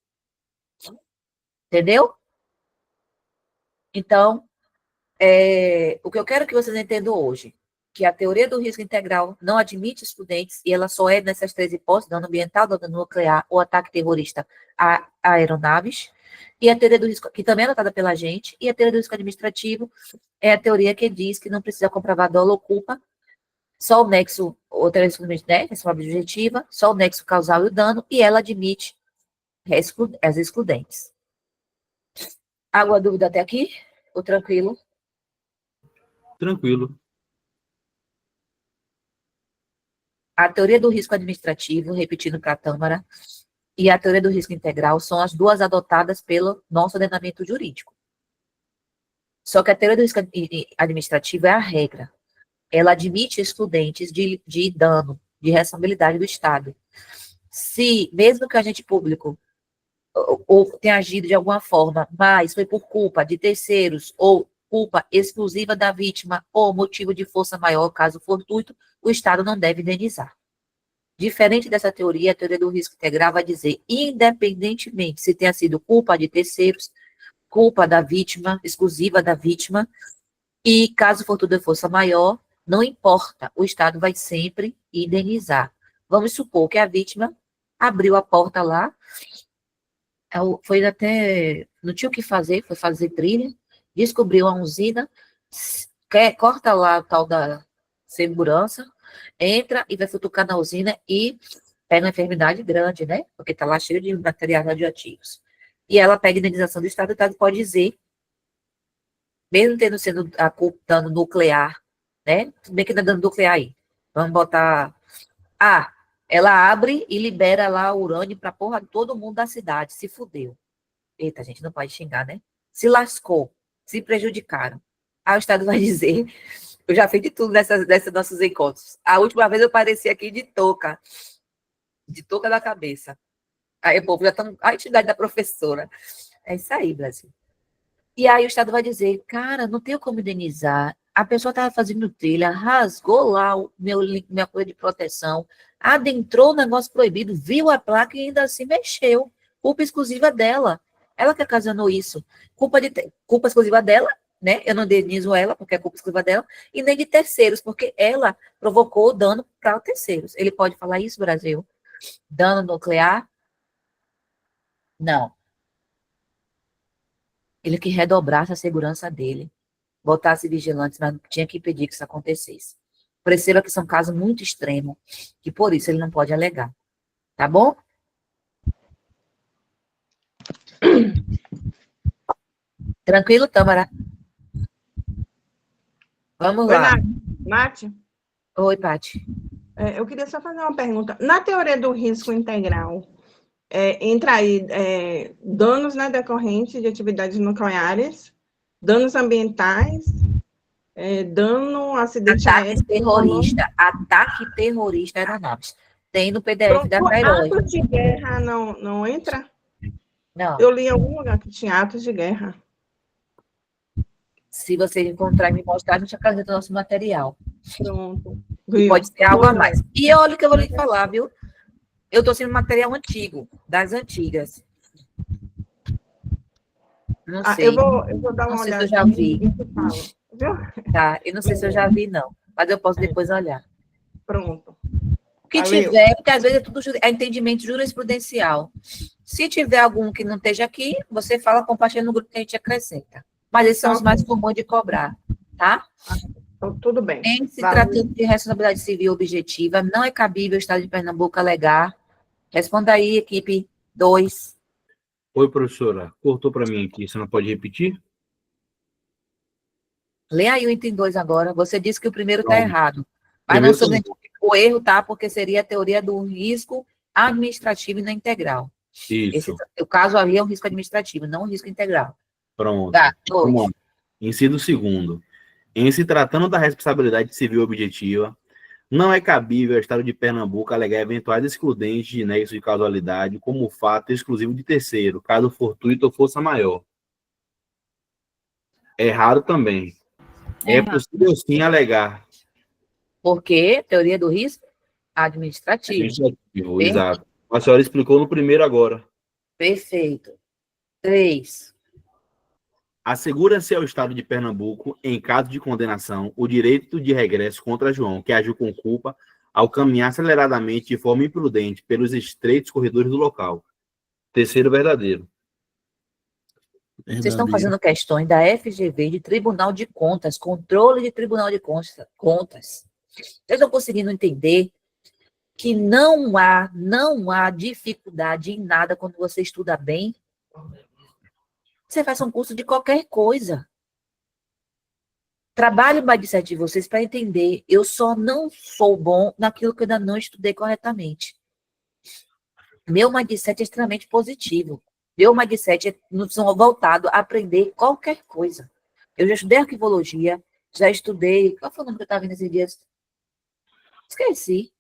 Entendeu? Então, o que eu quero que vocês entendam hoje, que a teoria do risco integral não admite excludentes e ela só é nessas três hipóteses, dano ambiental, dano nuclear ou ataque terrorista a aeronaves, e a teoria do risco, que também é adotada pela gente, e a teoria do risco administrativo é a teoria que diz que não precisa comprovar dolo ou culpa, só o nexo, outra excludente, né, essa é objetiva, só o nexo causal e o dano, e ela admite as excludentes. Alguma dúvida até aqui? Ou tranquilo? Tranquilo. A teoria do risco administrativo, repetindo para a Tâmara, e a teoria do risco integral são as duas adotadas pelo nosso ordenamento jurídico. Só que a teoria do risco administrativo é a regra. Ela admite excludentes de dano, de responsabilidade do Estado. Se, mesmo que o agente público ou tenha agido de alguma forma, mas foi por culpa de terceiros ou culpa exclusiva da vítima ou motivo de força maior, caso fortuito, o Estado não deve indenizar. Diferente dessa teoria, a teoria do risco integral vai dizer, independentemente se tenha sido culpa de terceiros, culpa da vítima, exclusiva da vítima, e caso fortuito de força maior, não importa, o Estado vai sempre indenizar. Vamos supor que a vítima abriu a porta lá, foi até, não tinha o que fazer, foi fazer trilha, descobriu a usina, corta lá o tal da segurança, entra e vai futucar na usina e pega uma enfermidade grande, né? Porque está lá cheio de materiais radioativos. E ela pede indenização do Estado, o Estado pode dizer, mesmo tendo sido a culpa dano nuclear, né? Tudo bem que dá dano nuclear aí. Vamos botar. Ela abre e libera lá o urânio para porra de todo mundo da cidade. Se fudeu. Eita, gente, não pode xingar, né? Se lascou, se prejudicaram. Aí o Estado vai dizer, eu já fiz de tudo nesses nossos encontros. A última vez eu pareci aqui de touca da cabeça. Aí o povo já está a entidade da professora. É isso aí, Brasil. E aí o Estado vai dizer, cara, não tenho como indenizar. A pessoa estava fazendo trilha, rasgou lá minha coisa de proteção, adentrou o negócio proibido, viu a placa e ainda assim mexeu. Culpa exclusiva dela. Ela que ocasionou isso. Culpa exclusiva dela né? Eu não indenizo ela, porque é culpa exclusiva dela, e nem de terceiros, porque ela provocou dano para terceiros. Ele pode falar isso, Brasil? Dano nuclear? Não. Ele que redobrasse a segurança dele, botasse vigilantes, mas tinha que impedir que isso acontecesse. Perceba que são casos muito extremos, que por isso ele não pode alegar. Tá bom? Tranquilo, Tâmara? Vamos Oi, lá. Nath. Oi, Paty. Eu queria só fazer uma pergunta. Na teoria do risco integral, entra aí danos, né, decorrentes de atividades nucleares, danos ambientais, dano, acidente aéreo. Ataque terrorista a aeronaves. Tem no PDF da Herói. Atos de guerra não entra? Não. Eu li em algum lugar que tinha atos de guerra. Se você encontrar e me mostrar, a gente apresenta o nosso material. Pronto. E pode ser algo a mais. E olha o que eu vou lhe falar, viu? Eu estou sendo material antigo, das antigas. Não sei. Eu vou dar uma olhada. Não sei se eu já vi. Viu? Tá, eu não sei se eu já vi, não. Mas eu posso depois olhar. Pronto. O que tiver, porque às vezes é tudo entendimento jurisprudencial. Se tiver algum que não esteja aqui, você fala, compartilha no grupo que a gente acrescenta. Mas esses são os mais comuns de cobrar, tá? Então, tudo bem. Em se tratando de responsabilidade civil objetiva, não é cabível o Estado de Pernambuco alegar. Responda aí, equipe 2. Oi, professora. Cortou para mim aqui. Você não pode repetir? Lê aí o item 2 agora. Você disse que o primeiro está Não. errado. Mas Primeiro não sobre o erro, tá? Porque seria a teoria do risco administrativo e não integral. Isso. O caso ali é um risco administrativo, não um risco integral. Pronto. Tá, Vamos lá. Inciso 2º. Em se tratando da responsabilidade civil objetiva, não é cabível ao Estado de Pernambuco alegar eventuais excludentes de nexo de causalidade como fato exclusivo de terceiro, caso fortuito ou força maior. Errado também. É possível sim alegar. Porque teoria do risco administrativo. Administrativo, exato. A senhora explicou no primeiro agora. Perfeito. 3. Assegura-se ao Estado de Pernambuco, em caso de condenação, o direito de regresso contra João, que agiu com culpa ao caminhar aceleradamente de forma imprudente pelos estreitos corredores do local. Terceiro verdadeiro. Vocês estão fazendo questões da FGV de Tribunal de Contas, controle de Tribunal de Contas. Vocês estão conseguindo entender que não há dificuldade em nada quando você estuda bem? Você faz um curso de qualquer coisa. Trabalhe o mindset de vocês para entender. Eu só não sou bom naquilo que eu ainda não estudei corretamente. Meu mindset é extremamente positivo. Meu mindset é voltado a aprender qualquer coisa. Eu já estudei arquivologia, já estudei... Qual foi o nome que eu estava vendo esses dias? Esqueci.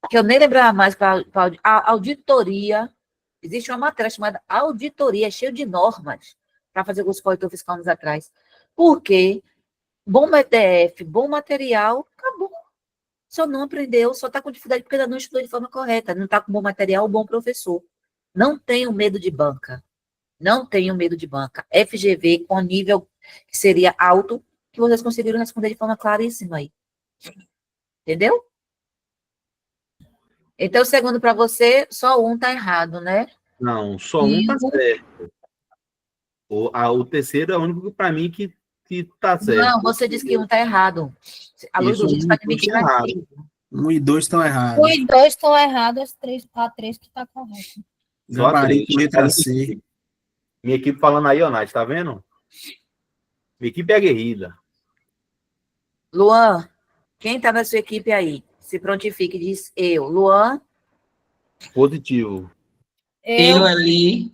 Que eu nem lembrava mais para auditoria. Existe uma matéria chamada auditoria, cheia de normas, para fazer curso corretor fiscal anos atrás. Porque bom PDF, bom material, acabou. Só não aprendeu, só está com dificuldade porque ainda não estudou de forma correta, não está com bom material, bom professor. Não tenho medo de banca. Não tenho medo de banca. FGV com nível que seria alto, que vocês conseguiram responder de forma claríssima aí. Entendeu? Então, segundo para você, só um está errado, né? Não, só um está certo. O terceiro é o único para mim que está certo. Não, você disse que um está errado. A luz do risco administrativo. 1 e 2 estão errados. 1 e 2 estão errados, a 3 que está correto. Gabarito, letra C. Minha equipe falando aí, ó, Nath, tá vendo? Minha equipe é aguerrida. Luan, quem está na sua equipe aí? Se prontifique, diz eu. Luan. Positivo. Eu, Eli.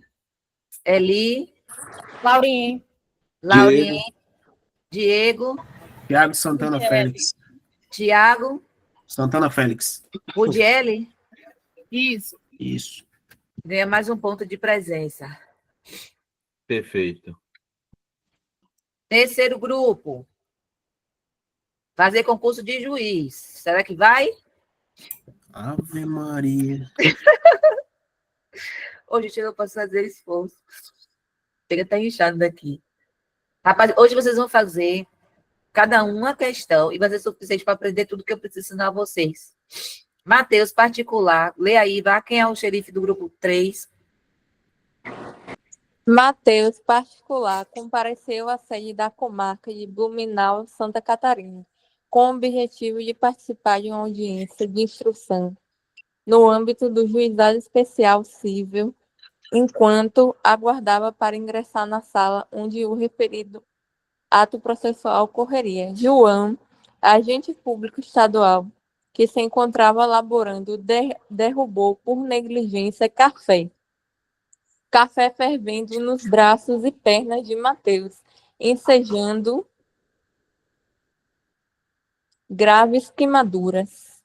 Laurinha. Diego. Tiago Santana Félix. Tiago. Santana Félix. Rudiele. Isso. Ganha mais um ponto de presença. Perfeito. Terceiro grupo. Fazer concurso de juiz. Será que vai? Ave Maria. Ô, gente, eu não posso fazer esforço. Chega até inchado daqui. Rapaz, hoje vocês vão fazer cada um uma questão e vai ser suficiente para aprender tudo que eu preciso ensinar a vocês. Mateus, particular, lê aí, vá. Quem é o xerife do grupo 3? Mateus, particular, compareceu à sede da comarca de Blumenau, Santa Catarina, com o objetivo de participar de uma audiência de instrução no âmbito do Juizado Especial Civil, enquanto aguardava para ingressar na sala onde o referido ato processual ocorreria. João, agente público estadual, que se encontrava laborando, derrubou por negligência café fervendo nos braços e pernas de Mateus, ensejando graves queimaduras.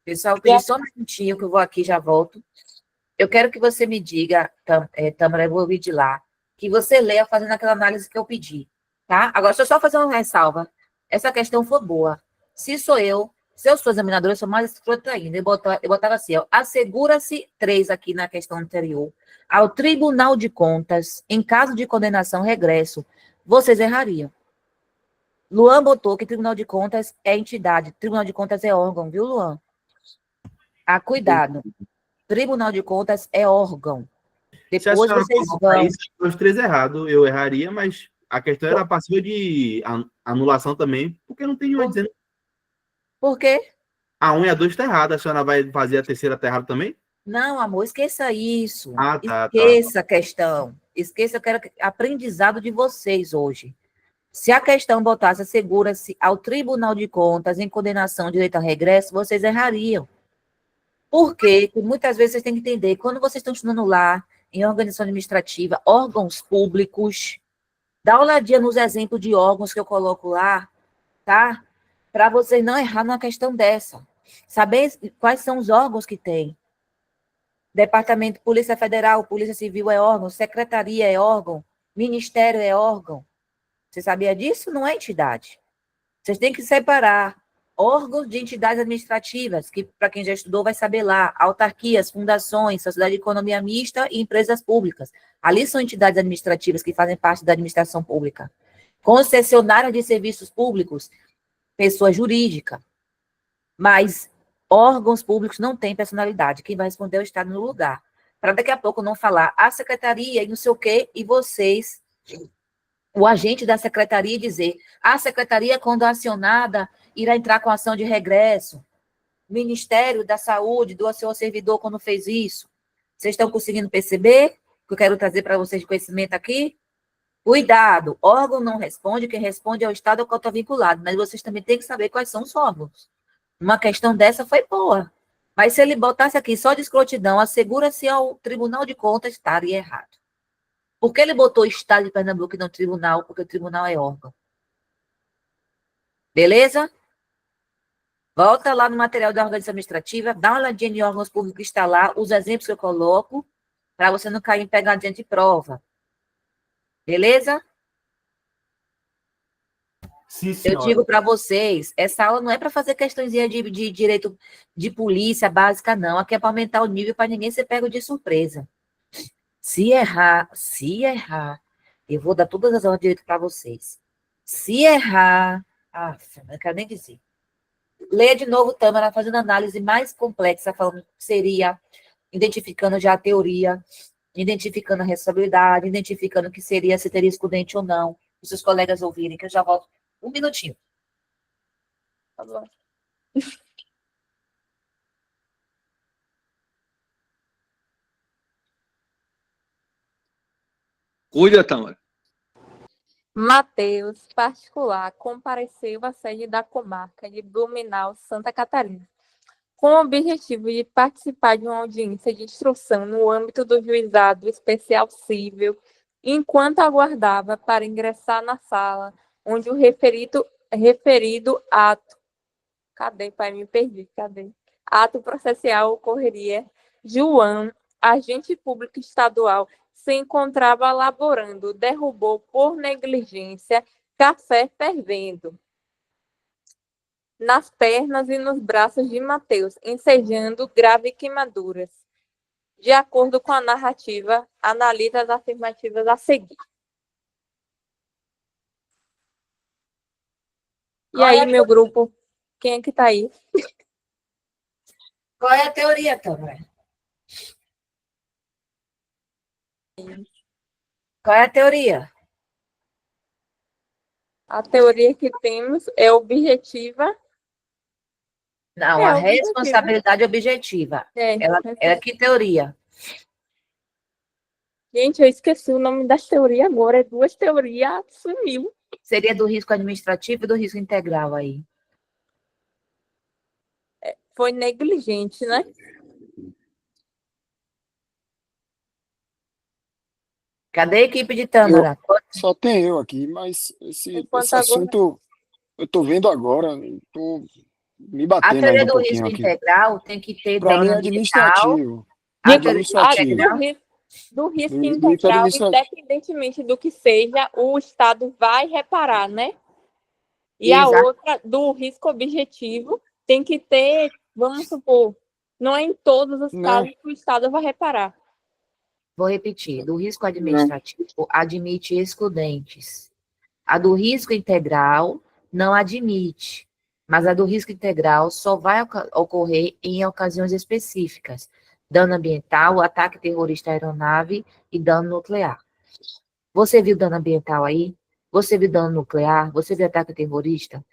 Pessoal, pedi só um minutinho que eu vou aqui e já volto. Eu quero que você me diga, Tâmara, eu vou ouvir de lá, que você leia fazendo aquela análise que eu pedi, tá? Agora, deixa eu só fazer uma ressalva. Essa questão foi boa. Se eu sou examinadora, eu sou mais escrota ainda. Eu botava assim, ó, assegura-se 3 aqui na questão anterior, ao Tribunal de Contas, em caso de condenação, regresso, vocês errariam. Luan botou que Tribunal de Contas é entidade, Tribunal de Contas é órgão, viu, Luan? Ah, cuidado. Tribunal de Contas é órgão. Se a Depois senhora vocês colocar vão... isso, os 3 errados, eu erraria, mas a questão era passível de anulação também, porque não tem nenhuma dizendo. Por quê? A 1 e a 2 está errada, a senhora vai fazer a terceira tá errada também? Não, amor, esqueça isso. Ah, tá. Esqueça a questão. Esqueça, eu quero aprendizado de vocês hoje. Se a questão botasse assegura-se ao Tribunal de Contas em condenação de direito ao regresso, vocês errariam. Por quê? Porque muitas vezes vocês têm que entender, quando vocês estão estudando lá, em organização administrativa, órgãos públicos, dá uma olhadinha nos exemplos de órgãos que eu coloco lá, tá? Para vocês não errar numa questão dessa. Saber quais são os órgãos que tem. Departamento Polícia Federal, Polícia Civil é órgão, Secretaria é órgão, Ministério é órgão. Você sabia disso? Não é entidade. Vocês têm que separar órgãos de entidades administrativas, que para quem já estudou vai saber lá, autarquias, fundações, sociedade de economia mista e empresas públicas. Ali são entidades administrativas que fazem parte da administração pública. Concessionária de serviços públicos, pessoa jurídica. Mas órgãos públicos não têm personalidade. Quem vai responder é o Estado no lugar. Para daqui a pouco não falar a secretaria e não sei o quê, e vocês, o agente da secretaria, dizer a secretaria, quando acionada, irá entrar com ação de regresso. Ministério da Saúde, do seu servidor, quando fez isso. Vocês estão conseguindo perceber o que eu quero trazer para vocês de conhecimento aqui? Cuidado, órgão não responde, quem responde é o Estado ao qual está vinculado, mas vocês também têm que saber quais são os órgãos. Uma questão dessa foi boa. Mas se ele botasse aqui só de escrotidão, assegura-se ao Tribunal de Contas, estaria errado. Por que ele botou Estado de Pernambuco e não Tribunal? Porque o Tribunal é órgão. Beleza? Volta lá no material da organização administrativa, dá uma olhadinha em órgãos públicos que está lá, os exemplos que eu coloco, para você não cair em pegadinha de prova. Beleza? Sim, Eu senhora. digo para vocês, essa aula não é para fazer questõezinha de direito de polícia básica, não. Aqui é para aumentar o nível para ninguém ser pego de surpresa. Se errar, eu vou dar todas as aulas de direito para vocês. Se errar, não quero nem dizer. Leia de novo, Tâmara, fazendo análise mais complexa, falando que seria, identificando já a teoria, identificando a responsabilidade, identificando o que seria, se teria excludente ou não. Os seus colegas ouvirem, que eu já volto. Um minutinho. Tá bom. Cuida, Tâmara. Mateus, particular, compareceu à sede da comarca de Blumenau, Santa Catarina, com o objetivo de participar de uma audiência de instrução no âmbito do Juizado Especial Civil, enquanto aguardava para ingressar na sala onde o referido ato... Cadê, pai? Me perdi. Cadê? Ato processual ocorreria. João, agente público estadual, se encontrava laborando, derrubou por negligência café fervendo nas pernas e nos braços de Mateus, ensejando graves queimaduras. De acordo com a narrativa, analisa as afirmativas a seguir. E aí, meu grupo, quem é que tá aí? Qual é a teoria, Tamara? Qual é a teoria? A teoria que temos é objetiva. Não, É a objetiva. responsabilidade objetiva. É. Ela que teoria? Gente, eu esqueci o nome das teorias agora. É duas teorias, sumiu. Seria do risco administrativo e do risco integral aí. Foi negligente, né? Cadê a equipe de Tâmara? Só tem eu aqui, mas esse Enquanto agora- assunto eu tô vendo agora, tô me A batendo teoria ainda um do risco pouquinho aqui. integral tem que ter Para mim dano é ambiental. administrativo. A teoria do risco Administrativo. integral, Do risco Do risco integral, administrativo. independentemente do que seja, o Estado vai reparar, né? E a Exato. outra, do risco objetivo, tem que ter, vamos supor, não é em todos os casos que o Estado vai reparar. Vou repetir. Do risco administrativo admite excludentes. A do risco integral não admite. Mas a do risco integral só vai ocorrer em ocasiões específicas. Dano ambiental, ataque terrorista à aeronave e dano nuclear. Você viu dano ambiental aí? Você viu dano nuclear? Você viu ataque terrorista?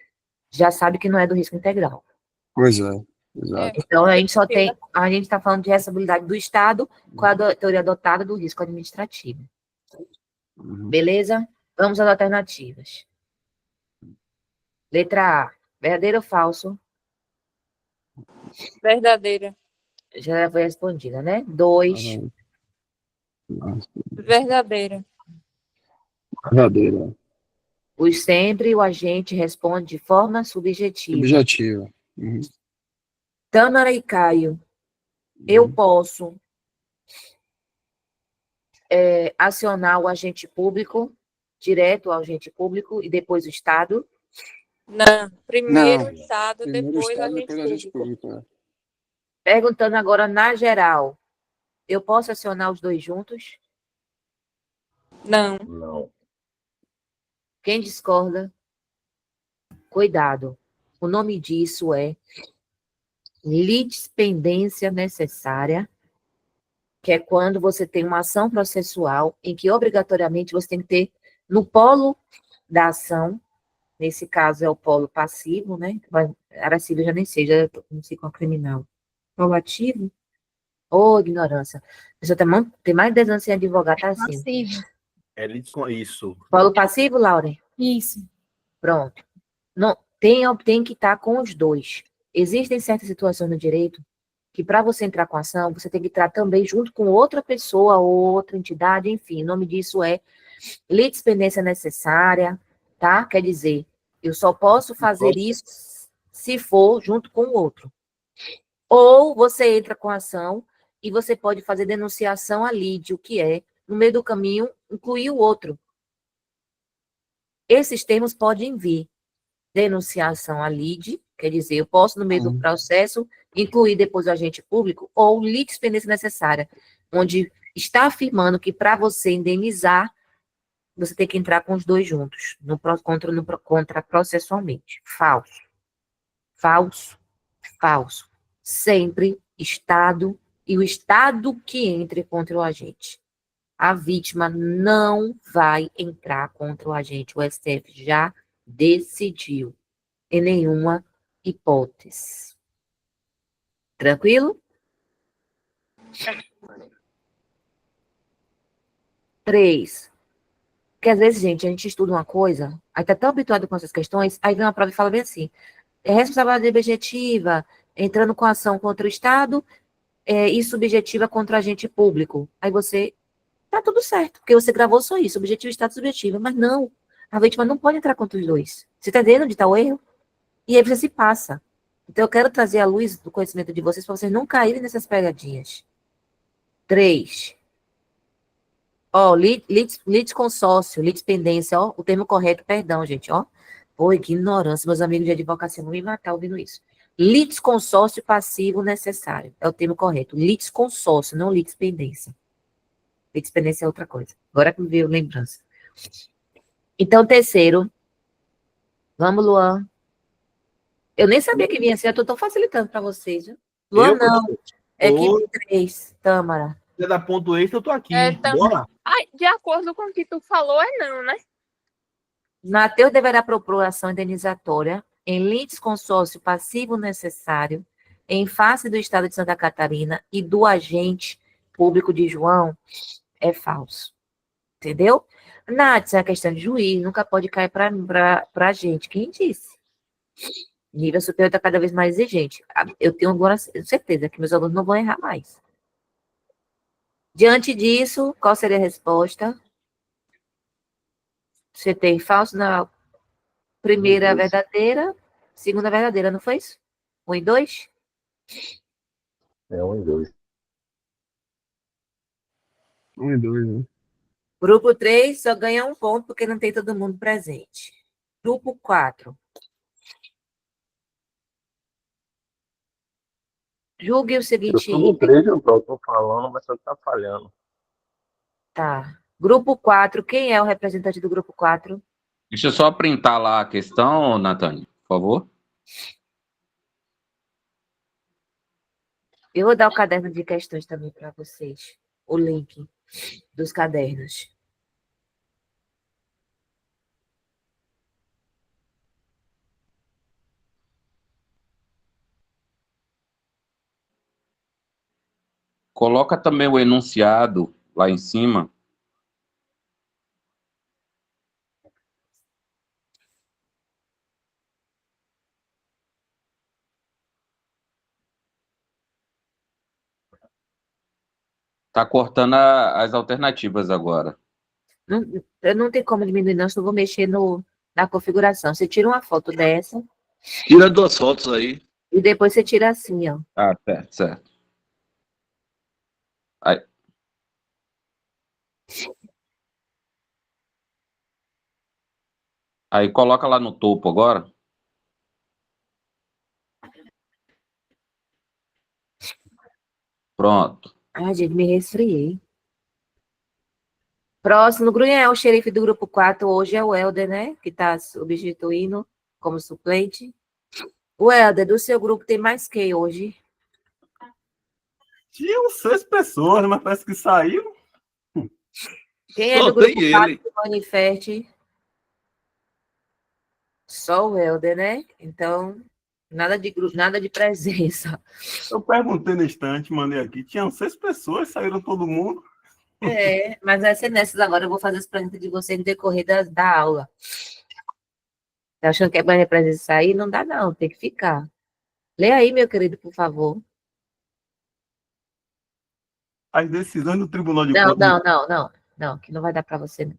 Já sabe que não é do risco integral. Pois é, exato. Então, a gente está falando de responsabilidade do Estado com a teoria adotada do risco administrativo. Beleza? Vamos às alternativas. Letra A, verdadeiro ou falso? Verdadeira. Já foi respondida, né? 2, Verdadeira. Verdadeira. os sempre o agente responde de forma subjetiva. Objetiva. Tâmara e Caio, eu posso acionar o agente público, direto ao agente público e depois o Estado? Não. Primeiro Não. o Estado, Primeiro depois o o Estado, agente depois o agente público. público. Perguntando agora na geral, eu posso acionar os dois juntos? Não. Não. Quem discorda? Cuidado. O nome disso é litispendência necessária, que é quando você tem uma ação processual em que obrigatoriamente você tem que ter no polo da ação, nesse caso é o polo passivo, né? Área civil já nem sei, já não sei qual é criminal. Polo ativo? Ô, ignorância. A pessoa tem mais de 10 anos sem advogar, tá assim. Passivo. É isso. Polo passivo, Lauren? Isso. Pronto. Não, tem que estar com os dois. Existem certas situações no direito que para você entrar com a ação, você tem que entrar também junto com outra pessoa, outra entidade, enfim, o nome disso é litispendência necessária, tá? Quer dizer, eu só posso fazer isso se for junto com o outro. Ou você entra com a ação e você pode fazer denunciação a lide, o que é, no meio do caminho, incluir o outro. Esses termos podem vir. Denunciação a lide, quer dizer, eu posso, no meio do processo, incluir depois o agente público, ou litispendência necessária, onde está afirmando que para você indenizar, você tem que entrar com os dois juntos, contra processualmente. Falso. Falso. Falso. Sempre Estado e o Estado que entre contra o agente. A vítima não vai entrar contra o agente. O STF já decidiu, em nenhuma hipótese. Tranquilo? 3. Porque às vezes, gente, a gente estuda uma coisa, aí tá tão habituado com essas questões, aí vem uma prova e fala bem assim, responsabilidade objetiva, entrando com ação contra o Estado, e subjetiva contra o agente público. Aí você, tá tudo certo, porque você gravou só isso, objetivo, Estado, subjetiva, mas não, a vítima não pode entrar contra os dois. Você tá entendendo onde tá o erro? E aí você se passa. Então eu quero trazer a luz do conhecimento de vocês para vocês não caírem nessas pegadinhas. 3. Litisconsórcio, litispendência, o termo correto, perdão, gente, Pô, que ignorância, meus amigos de advocacia vão me matar ouvindo isso. Litisconsórcio passivo necessário, é o termo correto. Litisconsórcio, não litispendência. Litispendência é outra coisa. Agora que me veio lembrança. Então, terceiro, vamos, Luan. Eu nem sabia que vinha assim, eu tô tão facilitando para vocês, viu? Luan, não. Equipe 3, Tâmara. Se é da ponto extra, eu tô aqui. Então, Bora. de acordo com o que tu falou, é não, né? Mateus deverá propor ação indenizatória em litis consórcio passivo necessário em face do Estado de Santa Catarina e do agente público de João. É falso. Entendeu? Nath, é a questão de juiz, nunca pode cair para a gente. Quem disse? Nível superior está cada vez mais exigente. Eu tenho agora certeza que meus alunos não vão errar mais. Diante disso, qual seria a resposta? Você tem falso na primeira verdadeira, segunda verdadeira, não foi isso? 1 e 2? É 1 e 2. 1 e 2, né? Grupo 3 só ganha 1 ponto porque não tem todo mundo presente. Grupo 4. Julgue o Eu seguinte sou do item. 3, eu tô falando, mas só que tá falhando. Tá. Grupo 4, quem é o representante do grupo 4? Deixa eu só printar lá a questão, Natânia, por favor. Eu vou dar o caderno de questões também para vocês. O link dos cadernos. Coloca também o enunciado lá em cima. Tá cortando as alternativas agora. Eu não tenho como diminuir, não, senão eu vou mexer na configuração. Você tira uma foto dessa Tira 2 fotos aí. e depois você tira assim, ó. Ah, certo, certo. Aí. Aí coloca lá no topo agora. Pronto. Ai, gente, me resfriei. Próximo, Grunhel, o xerife do grupo 4, hoje é o Helder, né? Que está substituindo como suplente. O Helder, do seu grupo, tem mais quem hoje? Tinham 6 pessoas, mas parece que saiu. Quem é Só do grupo tem 4 ele. que manifeste? Só o Helder, né? Então, nada de presença. Eu perguntei na estante, mandei aqui. Tinham 6 pessoas, saíram todo mundo. É, mas vai ser nessas agora. Eu vou fazer as perguntas de vocês no decorrer da aula. Tá achando que é para a presença sair? Não dá, não. Tem que ficar. Lê aí, meu querido, por favor. As decisões do Tribunal de Não, Contas. não, que não vai dar para você, não.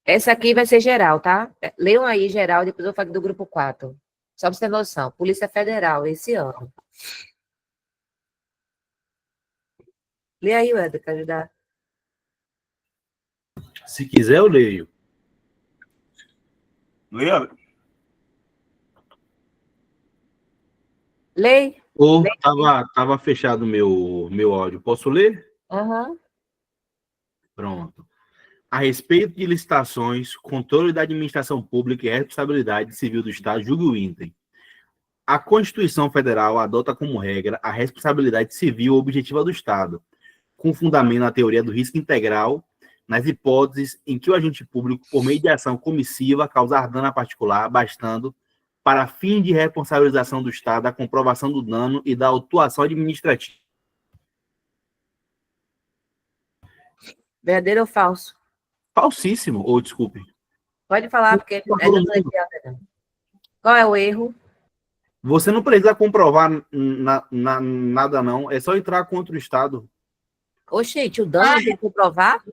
Essa aqui vai ser geral, tá? Leiam aí geral, depois eu falo do grupo 4. Só para você ter noção. Polícia Federal, esse ano. Lê aí, Weder, para ajudar. Se quiser, eu leio. Leia. Lei? Ou tava fechado meu áudio. Posso ler? Aham. Pronto. A respeito de licitações, controle da administração pública e responsabilidade civil do Estado, julgue o item. A Constituição Federal adota como regra a responsabilidade civil objetiva do Estado, com fundamento na teoria do risco integral, nas hipóteses em que o agente público, por meio de ação comissiva, causar dano a particular, bastando para fim de responsabilização do Estado, a comprovação do dano e da autuação administrativa. Verdadeiro ou falso? Falsíssimo, ou desculpe. Pode falar, porque é não. Qual é o erro? Você não precisa comprovar nada, não. É só entrar contra o Estado. Oxente, o dano tem que comprovar?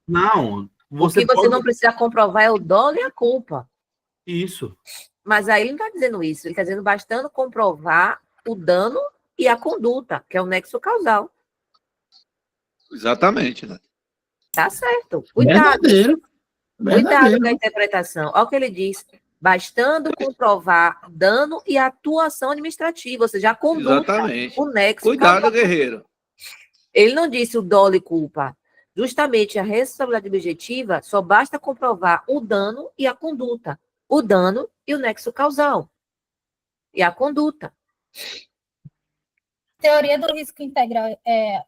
Não. O que você não precisa comprovar é o dolo e a culpa. Isso. Mas aí ele não está dizendo isso. Ele está dizendo bastando comprovar o dano e a conduta, que é o nexo causal. Exatamente, né? Tá certo. Cuidado. Verdadeiro. Cuidado com a interpretação. Olha o que ele diz. Bastando comprovar dano e atuação administrativa, ou seja, a conduta, Exatamente. o nexo Cuidado, causal. guerreiro. Ele não disse o dolo e culpa. Justamente a responsabilidade objetiva só basta comprovar o dano e a conduta. O dano e o nexo causal. E a conduta. Teoria do risco integral é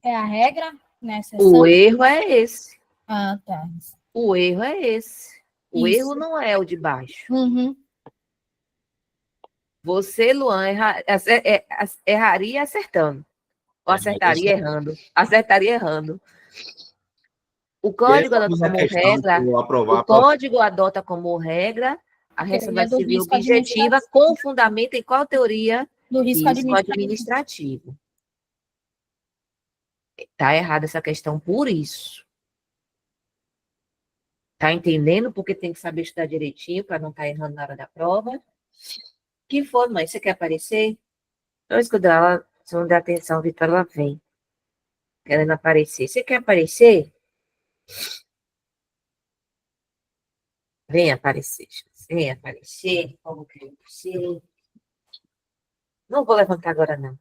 a regra nessa O erro é esse. Ah, tá. O erro é esse. O Isso. erro não é o de baixo. Uhum. Você, Luan, erraria acertando. Ou acertaria errando. Acertaria errando. O código adota como regra. O código adota como regra a responsabilidade civil objetiva com fundamento em qual teoria? Do risco administrativo. Está errada essa questão por isso. Está entendendo? Porque tem que saber estudar direitinho para não estar errando na hora da prova. Que foi, mãe? Você quer aparecer? Não escuta ela, se não der atenção, Vitória, ela vem. Querendo aparecer. Você quer aparecer? Vem aparecer. Vem aparecer. Como que você? Não vou levantar agora, não.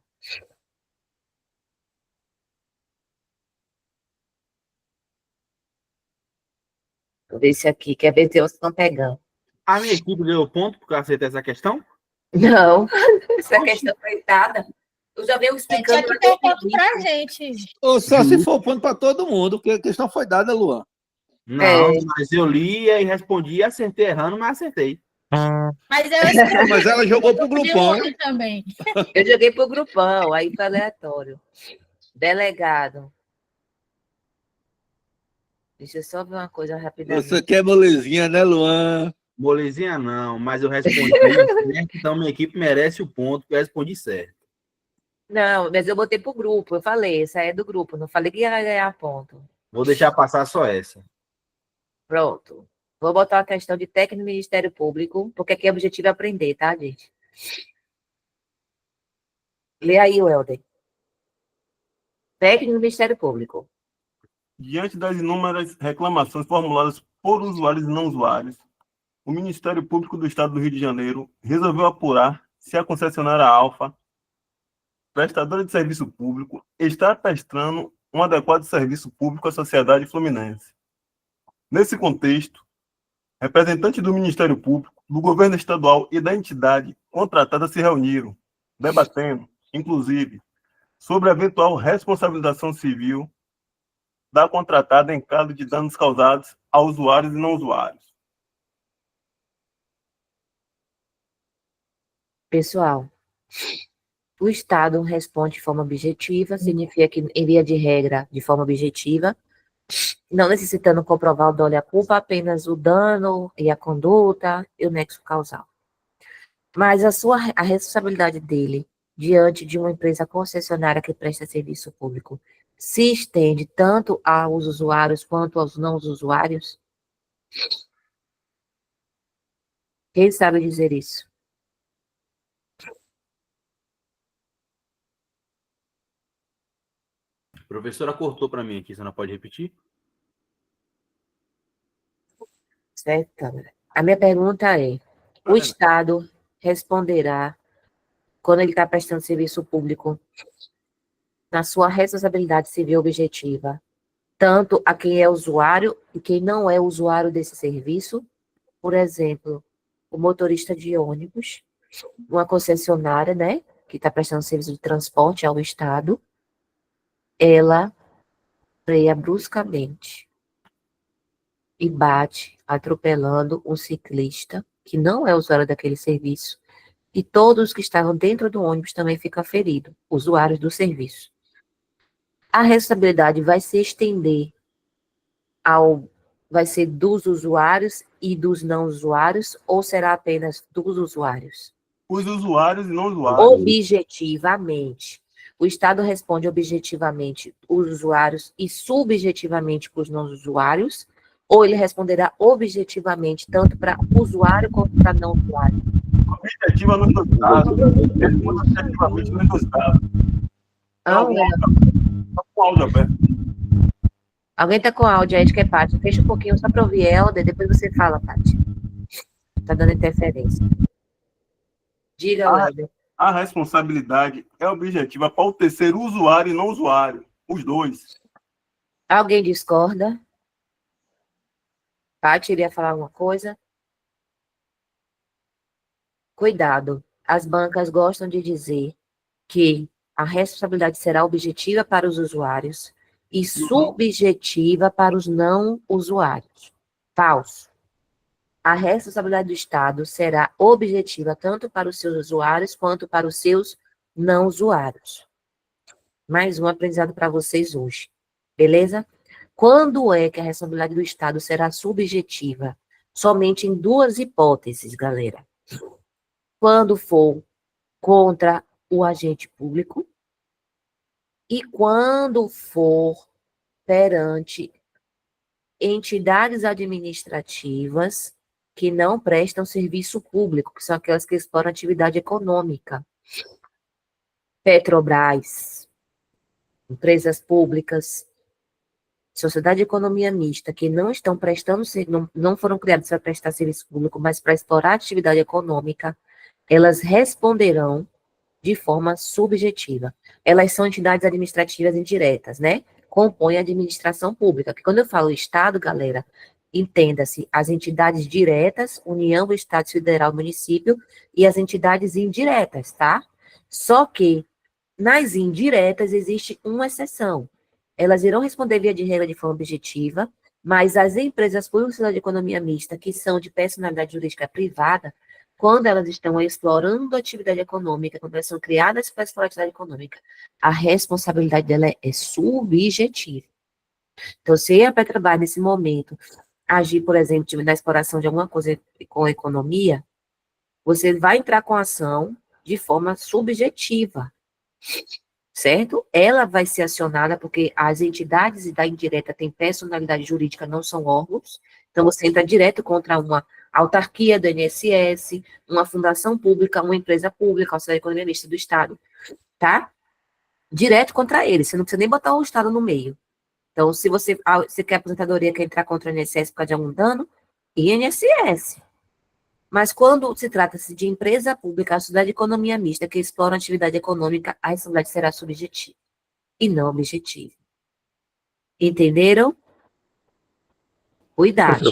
Vou ver se aqui, quer ver se vocês estão pegando. A minha equipe deu ponto porque eu aceitei essa questão? Não, essa questão foi dada. Eu já venho explicando. Tinha que ter ponto pra gente. Ou só se for ponto para todo mundo, porque a questão foi dada, Luan. Não, mas eu li e respondi, acertei errando, mas acertei. Mas eu Mas ela jogou pro grupão. Também. Eu joguei pro grupão, aí foi aleatório. Delegado. Deixa eu só ver uma coisa rapidamente. Você quer molezinha, né, Luan? Molezinha não, mas eu respondi certo, então minha equipe merece o ponto, porque eu respondi certo. Não, mas eu botei pro grupo, eu falei, essa é do grupo, não falei que ia ganhar ponto. Vou deixar passar só essa. Pronto. Vou botar a questão de técnico do Ministério Público, porque aqui o objetivo é aprender, tá, gente? Lê aí, Welder. Técnico do Ministério Público. Diante das inúmeras reclamações formuladas por usuários e não usuários, o Ministério Público do Estado do Rio de Janeiro resolveu apurar se a concessionária Alfa, prestadora de serviço público, está prestando um adequado serviço público à sociedade fluminense. Nesse contexto, representantes do Ministério Público, do governo estadual e da entidade contratada se reuniram, debatendo, inclusive, sobre a eventual responsabilização civil da contratada em caso de danos causados a usuários e não usuários. Pessoal, o Estado responde de forma objetiva, significa que, em via de regra, de forma objetiva, não necessitando comprovar o dolo e a culpa, apenas o dano e a conduta e o nexo causal. Mas a responsabilidade dele, diante de uma empresa concessionária que presta serviço público, se estende tanto aos usuários quanto aos não usuários? Quem sabe dizer isso? A professora cortou para mim aqui, você não pode repetir? Certo, Câmara. A minha pergunta é, o Estado responderá, quando ele está prestando serviço público, na sua responsabilidade civil objetiva, tanto a quem é usuário e quem não é usuário desse serviço? Por exemplo, o motorista de ônibus, uma concessionária, né, que está prestando serviço de transporte ao Estado, ela freia bruscamente e bate, atropelando um ciclista que não é usuário daquele serviço, e todos que estavam dentro do ônibus também ficam feridos, usuários do serviço. A responsabilidade vai se estender vai ser dos usuários e dos não usuários, ou será apenas dos usuários? Os usuários e não usuários. Objetivamente. O Estado responde objetivamente os usuários e subjetivamente para os não usuários, ou ele responderá objetivamente tanto para usuário quanto para não usuário? Objetiva nos dois casos. Responde objetivamente nos dois casos. Alguém está com áudio aí de que é Paty? Fecha um pouquinho só para ouvir Helder, depois você fala, Paty. Está dando interferência. Diga, Helder. A responsabilidade é objetiva para o terceiro usuário e não usuário, os dois. Alguém discorda? Paty iria falar alguma coisa? Cuidado, as bancas gostam de dizer que a responsabilidade será objetiva para os usuários e subjetiva para os não usuários. Falso. A responsabilidade do Estado será objetiva tanto para os seus usuários quanto para os seus não usuários. Mais um aprendizado para vocês hoje. Beleza? Quando é que a responsabilidade do Estado será subjetiva? Somente em duas hipóteses, galera. Quando for contra o agente público e quando for perante entidades administrativas que não prestam serviço público, que são aquelas que exploram atividade econômica. Petrobras, empresas públicas, sociedade de economia mista, que não estão prestando, não foram criadas para prestar serviço público, mas para explorar atividade econômica, elas responderão de forma subjetiva. Elas são entidades administrativas indiretas, né? Compõem a administração pública. Porque quando eu falo Estado, galera, entenda-se as entidades diretas, União, Estado Federal, Município, e as entidades indiretas, tá? Só que nas indiretas existe uma exceção. Elas irão responder via de regra de forma objetiva, mas as empresas públicas de economia mista, que são de personalidade jurídica privada, quando elas estão explorando a atividade econômica, quando elas são criadas para explorar a atividade econômica, a responsabilidade dela é subjetiva. Então, se a Petrobras, nesse momento, agir, por exemplo, na exploração de alguma coisa com a economia, você vai entrar com a ação de forma subjetiva, certo? Ela vai ser acionada porque as entidades da indireta têm personalidade jurídica, não são órgãos, então você entra direto contra uma autarquia do INSS, uma fundação pública, uma empresa pública, a Sociedade Economia Mista do Estado, tá? Direto contra eles, você não precisa nem botar o Estado no meio. Então, se você quer aposentadoria, quer entrar contra o INSS por causa de algum dano, INSS. Mas quando se trata-se de empresa pública, a Sociedade de Economia Mista, que explora a atividade econômica, a responsabilidade será subjetiva e não objetiva. Entenderam? Cuidado.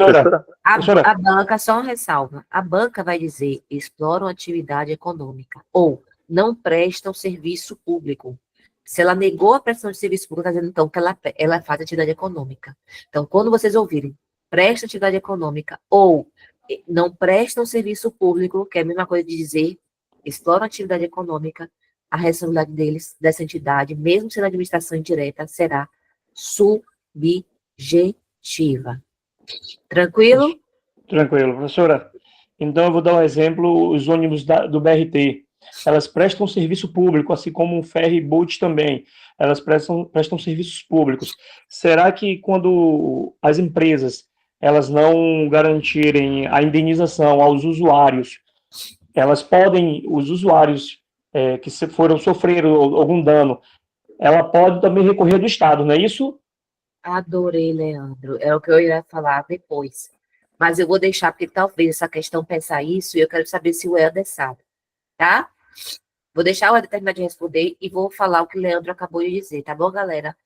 A banca, só uma ressalva, a banca vai dizer, exploram atividade econômica, ou não prestam serviço público. Se ela negou a prestação de serviço público, está dizendo, então, que ela faz atividade econômica. Então, quando vocês ouvirem, presta atividade econômica, ou não prestam serviço público, que é a mesma coisa de dizer, exploram atividade econômica, a responsabilidade deles, dessa entidade, mesmo sendo administração indireta, será subjetiva. Tranquilo? Tranquilo, professora. Então, eu vou dar um exemplo, os ônibus do BRT. Elas prestam serviço público, assim como o ferry boat também. Elas prestam serviços públicos. Será que quando as empresas elas não garantirem a indenização aos usuários, elas podem, os usuários que sofreram algum dano, ela pode também recorrer do Estado, não é isso? Adorei, Leandro. É o que eu ia falar depois. Mas eu vou deixar, porque talvez essa questão pensar isso, e eu quero saber se o Helder sabe, tá? Vou deixar o Helder terminar de responder e vou falar o que o Leandro acabou de dizer, tá bom, galera?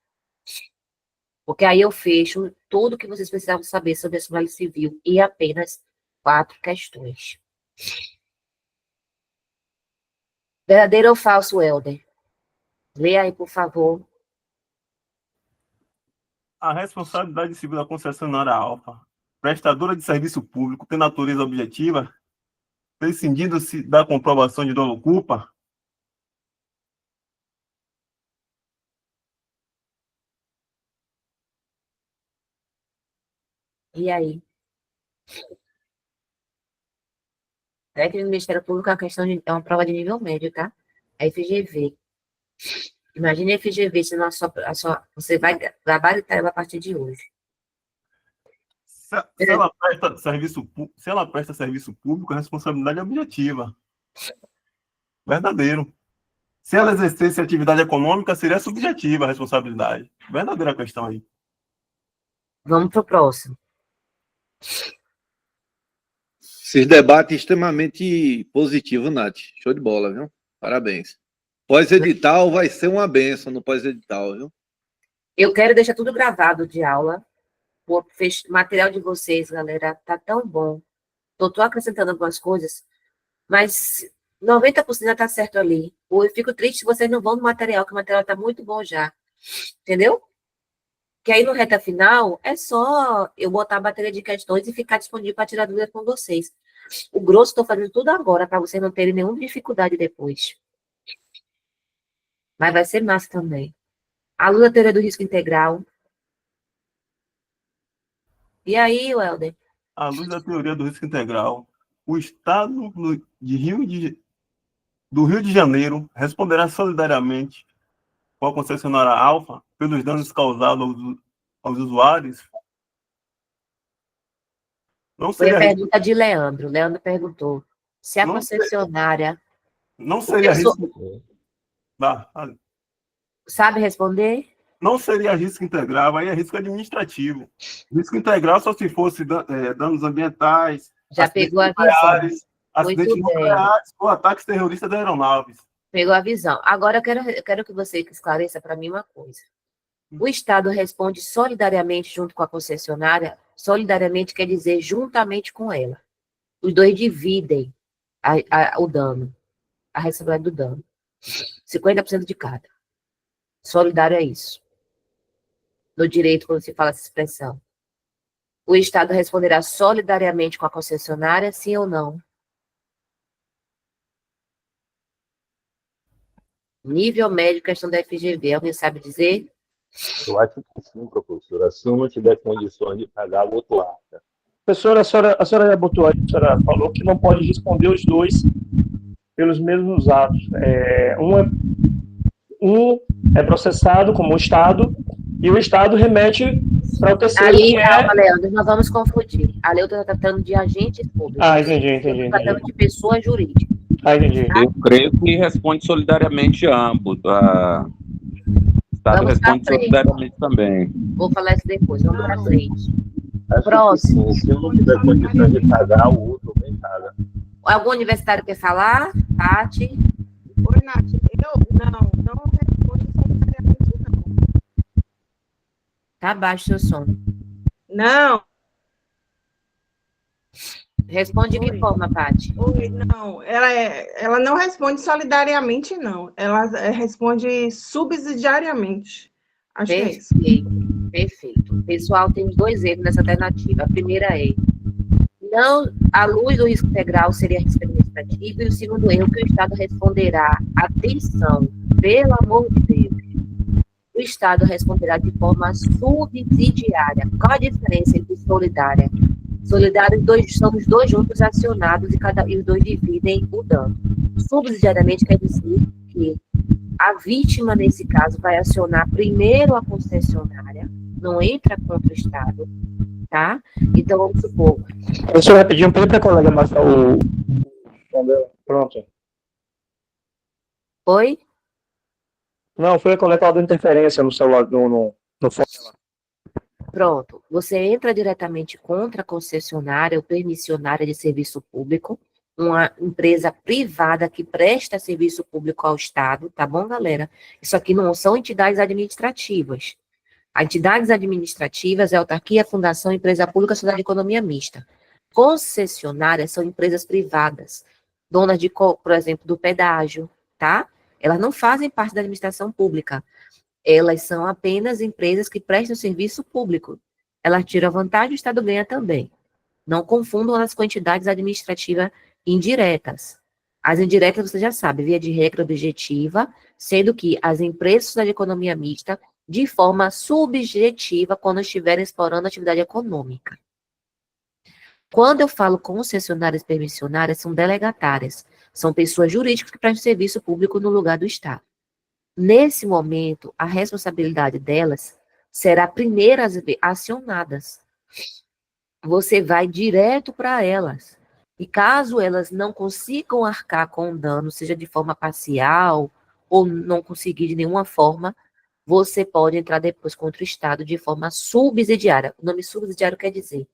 Porque aí eu fecho tudo que vocês precisavam saber sobre a responsabilidade civil e apenas 4 questões. Verdadeiro ou falso, Helder? Lê aí, por favor. A responsabilidade civil da concessionária Alfa, prestadora de serviço público, tem natureza objetiva, prescindindo-se da comprovação de dolo-culpa? E aí? Técnico do Ministério Público é uma questão é uma prova de nível médio, tá? A FGV. Imagine a FGV, se você vai gabaritar ela a partir de hoje. Se ela presta serviço público, a responsabilidade é objetiva. Verdadeiro. Se ela exercesse atividade econômica, seria subjetiva a responsabilidade. Verdadeira questão aí. Vamos para o próximo. Esse debate extremamente positivo, Nath. Show de bola, viu? Parabéns. Pós-edital vai ser uma benção no pós-edital, viu? Eu quero deixar tudo gravado de aula. O material de vocês, galera, tá tão bom. Tô acrescentando algumas coisas, mas 90% já tá certo ali. Eu fico triste se vocês não vão no material, que o material tá muito bom já. Entendeu? Que aí no reta final é só eu botar a bateria de questões e ficar disponível para tirar dúvidas com vocês. O grosso estou fazendo tudo agora para vocês não terem nenhuma dificuldade depois. Mas vai ser massa também. A luz da teoria do risco integral. E aí, Welder? À luz da teoria do risco integral, o Estado do Rio de Janeiro responderá solidariamente com a concessionária Alfa pelos danos causados aos usuários? Não Foi a seria pergunta de Leandro. Leandro perguntou se a Não concessionária... Não seria Eu sou- risco. Dá, dá. Sabe responder? Não seria risco integral, aí é risco administrativo. Risco integral só se fosse danos ambientais, Já acidentes pegou a visão. nucleares, acidentes Muito bem. nucleares ou ataques terroristas de aeronaves. Pegou a visão. Agora eu quero que você esclareça para mim uma coisa. O Estado responde solidariamente junto com a concessionária. Solidariamente quer dizer juntamente com ela. Os dois dividem o dano, a responsabilidade do dano. 50% de cada. Solidário é isso. No direito, quando se fala essa expressão. O Estado responderá solidariamente com a concessionária, sim ou não? Nível médio, questão da FGV. Alguém sabe dizer? Eu acho que sim, professora. Se um não tiver condições de pagar, o outro acha. Professora, a senhora já botou aí, a senhora falou que não pode responder os dois pelos mesmos atos. Um é processado como o Estado e o Estado remete para o terceiro, Ali, que é... calma, Leandro, nós vamos confundir. Ali eu estou tratando de agentes públicos. Entendi. Eu estou tratando de pessoa jurídica. Entendi. Eu creio que responde solidariamente ambos. O Estado Vamos pra responde frente. solidariamente também. Vou falar isso depois, vamos para frente. Acho Próximo. que sim. Se um não tiver condições de pagar, o outro vem paga. Algum universitário quer falar? Tati? Oi, Nath. Não responde solidariamente, não. Tá baixo seu som. Não. Responde de que forma, Tati? Oi, não. Ela não responde solidariamente, não. Ela responde subsidiariamente. Acho que é isso. Perfeito. Pessoal, tem dois erros nessa alternativa. A primeira é, não, à luz do risco integral seria risco administrativo, e o segundo erro que o Estado responderá, atenção, pelo amor de Deus, o Estado responderá de forma subsidiária. Qual a diferença entre solidária? Solidário, são os dois juntos acionados e os dois dividem o dano. Subsidiariamente quer dizer que a vítima, nesse caso, vai acionar primeiro a concessionária, não entra contra o Estado, tá? Então, vamos supor. Professor, rapidinho, pede para a colega marcar o... Pronto. Oi? Não, foi a colega que ela deu interferência no celular, no fone. Pronto. Você entra diretamente contra a concessionária ou permissionária de serviço público, uma empresa privada que presta serviço público ao Estado, tá bom, galera? Isso aqui não são entidades administrativas. As entidades administrativas é autarquia, fundação, empresa pública, sociedade de economia mista. Concessionárias são empresas privadas, donas de, por exemplo, do pedágio, tá? Elas não fazem parte da administração pública. Elas são apenas empresas que prestam serviço público. Elas tiram vantagem, o Estado ganha também. Não confundam elas com entidades administrativas indiretas. As indiretas, você já sabe, via de regra objetiva, sendo que as empresas da economia mista, de forma subjetiva, quando estiverem explorando a atividade econômica. Quando eu falo concessionárias permissionárias, são delegatárias. São pessoas jurídicas que prestam serviço público no lugar do Estado. Nesse momento, a responsabilidade delas será primeiro acionadas. Você vai direto para elas. E caso elas não consigam arcar com o dano, seja de forma parcial ou não conseguir de nenhuma forma, você pode entrar depois contra o Estado de forma subsidiária. O nome subsidiário quer dizer,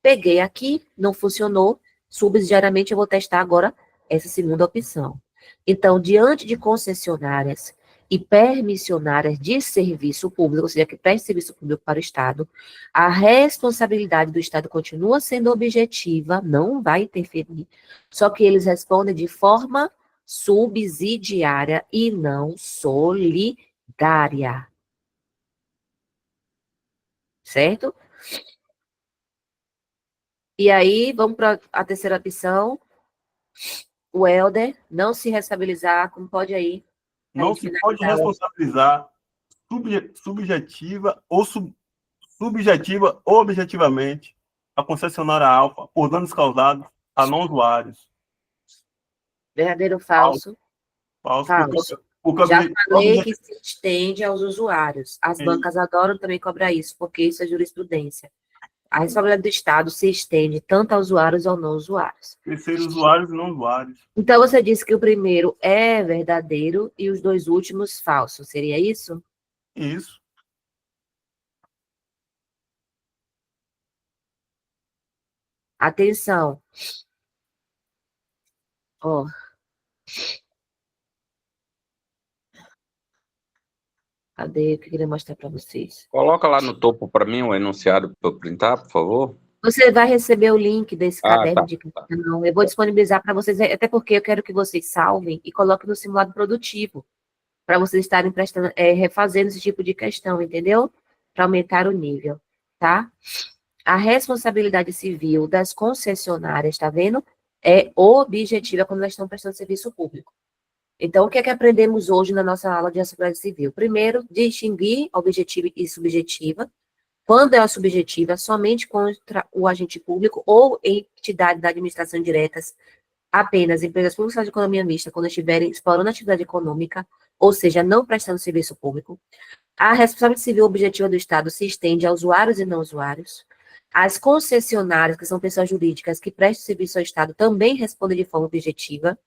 peguei aqui, não funcionou, subsidiariamente eu vou testar agora essa segunda opção. Então, diante de concessionárias e permissionárias de serviço público, ou seja, que presta serviço público para o Estado, a responsabilidade do Estado continua sendo objetiva, não vai interferir, só que eles respondem de forma subsidiária e não solidária. Certo? E aí, vamos para a terceira opção. O Helder, não se responsabilizar, como pode aí? Não se pode responsabilizar subjetiva ou objetivamente a concessionária Alfa por danos causados a não usuários. Verdadeiro ou falso? Falso. Falso. Já falei que se estende aos usuários. As bancas adoram também cobrar isso, porque isso é jurisprudência. A responsabilidade do Estado se estende tanto aos usuários ou não usuários. Terceiro, usuários e não usuários. Então, você disse que o primeiro é verdadeiro e os dois últimos falsos. Seria isso? Isso. Atenção. Ó. Cadê? O que eu queria mostrar para vocês? Coloca lá no topo para mim o enunciado para eu printar, por favor. Você vai receber o link desse caderno tá, de questão. Eu vou disponibilizar para vocês, até porque eu quero que vocês salvem e coloquem no simulado produtivo, para vocês estarem prestando, refazendo esse tipo de questão, entendeu? Para aumentar o nível, tá? A responsabilidade civil das concessionárias, tá vendo? É objetiva quando elas estão prestando serviço público. Então, o que é que aprendemos hoje na nossa aula de responsabilidade civil? Primeiro, distinguir objetiva e subjetiva. Quando é a subjetiva, somente contra o agente público ou entidade da administração diretas, apenas empresas públicas de economia mista, quando estiverem explorando atividade econômica, ou seja, não prestando serviço público. A responsabilidade civil objetiva do Estado se estende a usuários e não usuários. As concessionárias, que são pessoas jurídicas que prestam serviço ao Estado, também respondem de forma objetiva.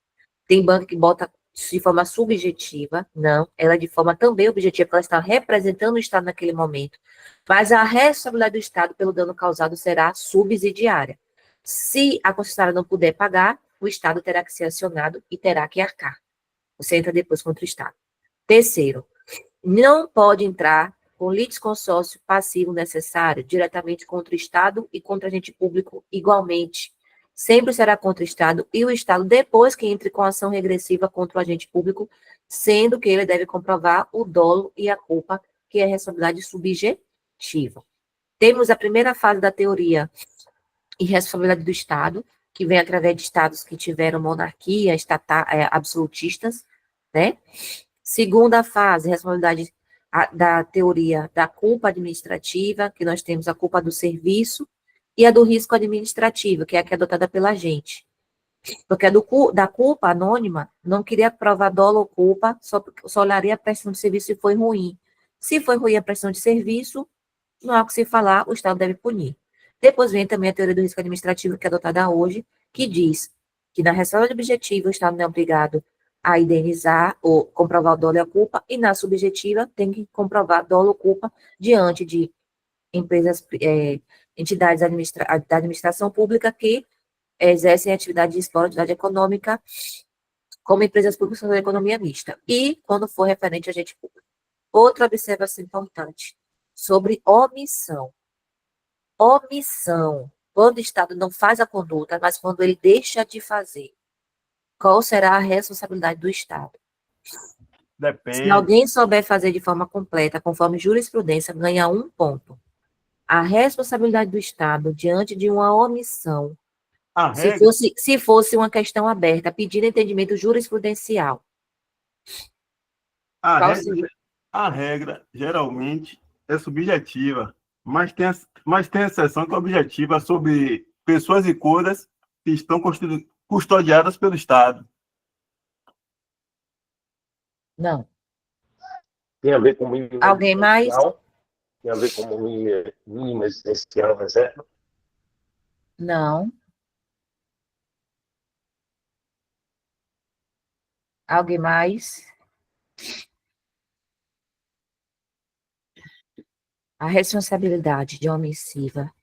Tem banco que bota de forma subjetiva, não, ela é de forma também objetiva, porque ela está representando o Estado naquele momento. Mas a responsabilidade do Estado pelo dano causado será subsidiária. Se a concessionária não puder pagar, o Estado terá que ser acionado e terá que arcar. Você entra depois contra o Estado. Terceiro, não pode entrar com litisconsórcio passivo necessário diretamente contra o Estado e contra agente público igualmente. Sempre será contra o Estado e o Estado depois que entre com ação regressiva contra o agente público, sendo que ele deve comprovar o dolo e a culpa, que é a responsabilidade subjetiva. Temos a primeira fase da teoria e responsabilidade do Estado, que vem através de estados que tiveram monarquia, absolutistas, né? Segunda fase, responsabilidade da teoria da culpa administrativa, que nós temos a culpa do serviço, e a do risco administrativo, que é a que é adotada pela gente. Porque a da culpa anônima não queria provar dolo ou culpa, só olharia a prestação de serviço se foi ruim. Se foi ruim a prestação de serviço, não há o que se falar, o Estado deve punir. Depois vem também a teoria do risco administrativo, que é adotada hoje, que diz que na responsabilidade objetiva o Estado não é obrigado a indenizar ou comprovar o dolo e a culpa, e na subjetiva tem que comprovar dolo ou culpa diante de empresas, entidades da administração pública que exercem atividade de atividade econômica como empresas públicas da economia mista. E quando for referente a agente público. Outra observação importante sobre omissão. Omissão. Quando o Estado não faz a conduta, mas quando ele deixa de fazer, qual será a responsabilidade do Estado? Depende. Se alguém souber fazer de forma completa, conforme jurisprudência, ganha 1 ponto. A responsabilidade do Estado diante de uma omissão, se fosse uma questão aberta, pedindo entendimento jurisprudencial. A regra, geralmente, é subjetiva, mas tem exceção que é objetiva sobre pessoas e coisas que estão custodiadas pelo Estado. Não. Tem a ver com mínimo Alguém mais? Tem a ver com mínimo existencial reserva? Não. Alguém mais? A responsabilidade de omissiva,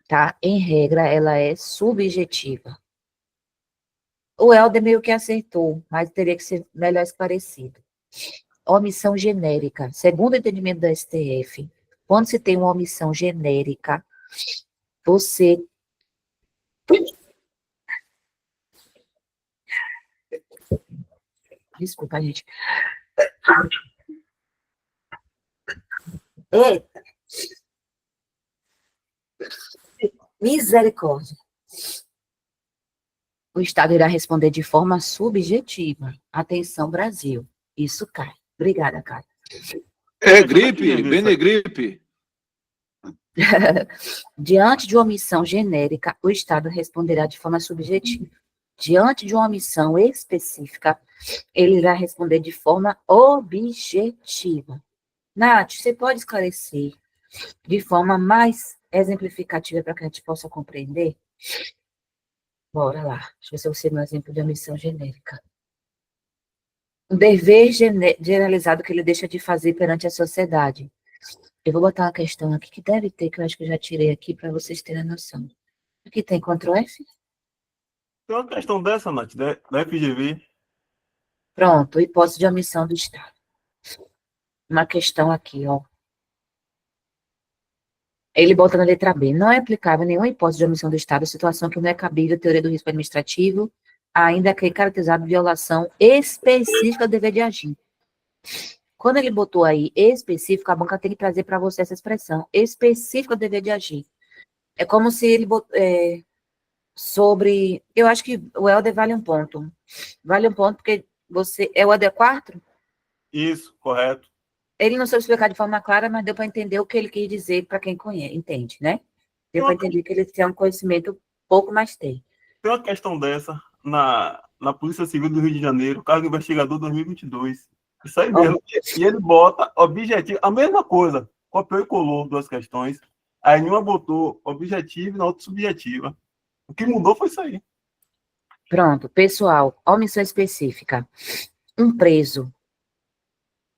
tá? Em regra, ela é subjetiva. O Helder meio que acertou, mas teria que ser melhor esclarecido. omissão genérica. Segundo o entendimento da STF, quando se tem uma omissão genérica, você... Desculpa, gente. Eita. Misericórdia. O Estado irá responder de forma subjetiva. Atenção, Brasil. Isso cai. Obrigada, Caio. É gripe, Benegripe. Diante de uma omissão genérica, o Estado responderá de forma subjetiva. Diante de uma omissão específica, ele irá responder de forma objetiva. Nath, você pode esclarecer de forma mais exemplificativa para que a gente possa compreender? Bora lá. Deixa eu ver se eu sei um exemplo de omissão genérica. Um dever generalizado que ele deixa de fazer perante a sociedade. Eu vou botar uma questão aqui que deve ter, que eu acho que eu já tirei aqui para vocês terem noção. Aqui tem Ctrl F? Tem uma questão dessa, Nath, da FGV. Pronto, hipótese de omissão do Estado. Uma questão aqui, ó. Ele bota na letra B. Não é aplicável nenhuma hipótese de omissão do Estado, situação que não é cabível, teoria do risco administrativo, ainda que caracterizado violação específica do dever de agir. Quando ele botou aí específico, a banca tem que trazer para você essa expressão, específica do dever de agir. É como se ele botou, sobre... Eu acho que o Helder vale um ponto. Vale um ponto porque você... É o Helder 4? Isso, correto. Ele não soube explicar de forma clara, mas deu para entender o que ele quis dizer para quem conhece, entende, né? Deu para entender que ele tem um conhecimento pouco, mas tem. Tem uma questão dessa na Polícia Civil do Rio de Janeiro, cargo investigador 2022. Isso aí mesmo. E ele bota objetivo, a mesma coisa, copiou e colou duas questões, aí em uma botou objetivo e na outra subjetiva. O que mudou foi isso aí. Pronto, pessoal, omissão específica. Um preso,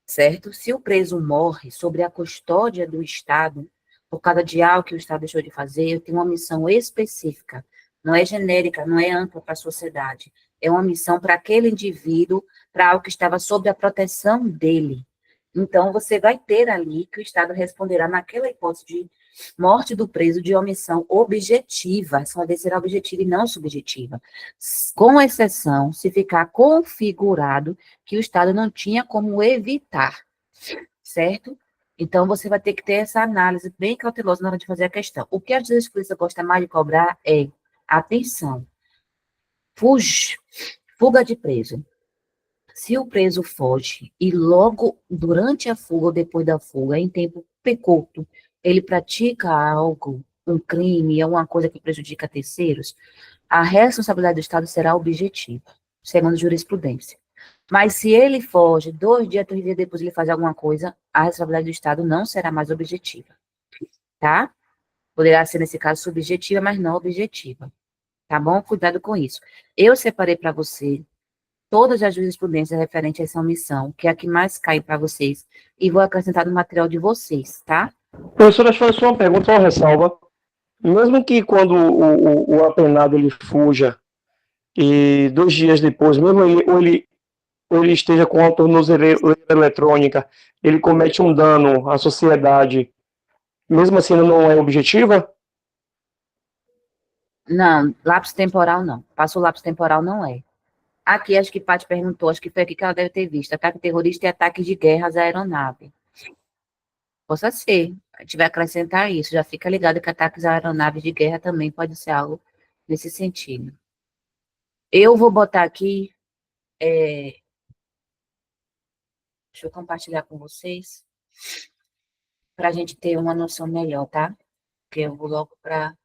certo? Se o preso morre sobre a custódia do Estado, por causa de algo que o Estado deixou de fazer, eu tenho uma omissão específica. Não é genérica, não é ampla para a sociedade. É uma omissão para aquele indivíduo, para algo que estava sob a proteção dele. Então, você vai ter ali que o Estado responderá naquela hipótese de morte do preso de omissão objetiva. Essa vez será objetiva e não subjetiva. Com exceção, se ficar configurado que o Estado não tinha como evitar, certo? Então, você vai ter que ter essa análise bem cautelosa na hora de fazer a questão. O que a justiça gosta mais de cobrar é, atenção, fuga de preso. Se o preso foge e logo durante a fuga ou depois da fuga, em tempo curto, ele pratica algo, um crime, alguma coisa que prejudica terceiros, a responsabilidade do Estado será objetiva, segundo a jurisprudência. Mas se ele foge 2 dias, 3 dias depois ele faz alguma coisa, a responsabilidade do Estado não será mais objetiva, tá? Poderá ser, nesse caso, subjetiva, mas não objetiva. Tá bom? Cuidado com isso. Eu separei para você todas as jurisprudências referentes a essa omissão, que é a que mais cai para vocês, e vou acrescentar no material de vocês, tá? Professora, deixa eu fazer só uma pergunta, uma ressalva. Mesmo que quando o apenado ele fuja e 2 dias depois, mesmo ele esteja com a tornozeleira eletrônica, ele comete um dano à sociedade, mesmo assim não é objetiva? Não, lapso temporal não. Passou o lapso temporal, não é. Aqui, acho que Paty perguntou, acho que foi aqui que ela deve ter visto, ataque terrorista e ataque de guerras à aeronave. Possa ser, a gente vai acrescentar isso, já fica ligado que ataques à aeronave de guerra também pode ser algo nesse sentido. Eu vou botar aqui, deixa eu compartilhar com vocês, para a gente ter uma noção melhor, tá? Porque eu vou logo para...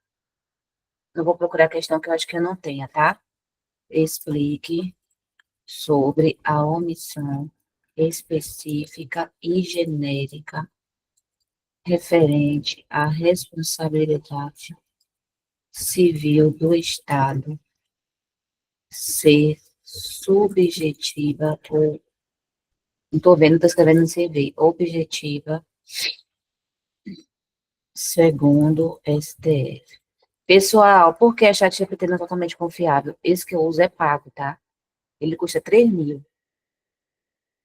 Eu vou procurar a questão que eu acho que eu não tenha, tá? Explique sobre a omissão específica e genérica referente à responsabilidade civil do Estado ser subjetiva ou... Não estou vendo, estou escrevendo no CV. Objetiva, segundo STF. Pessoal, por que a ChatGPT não é totalmente confiável? Esse que eu uso é pago, tá? Ele custa 3.000.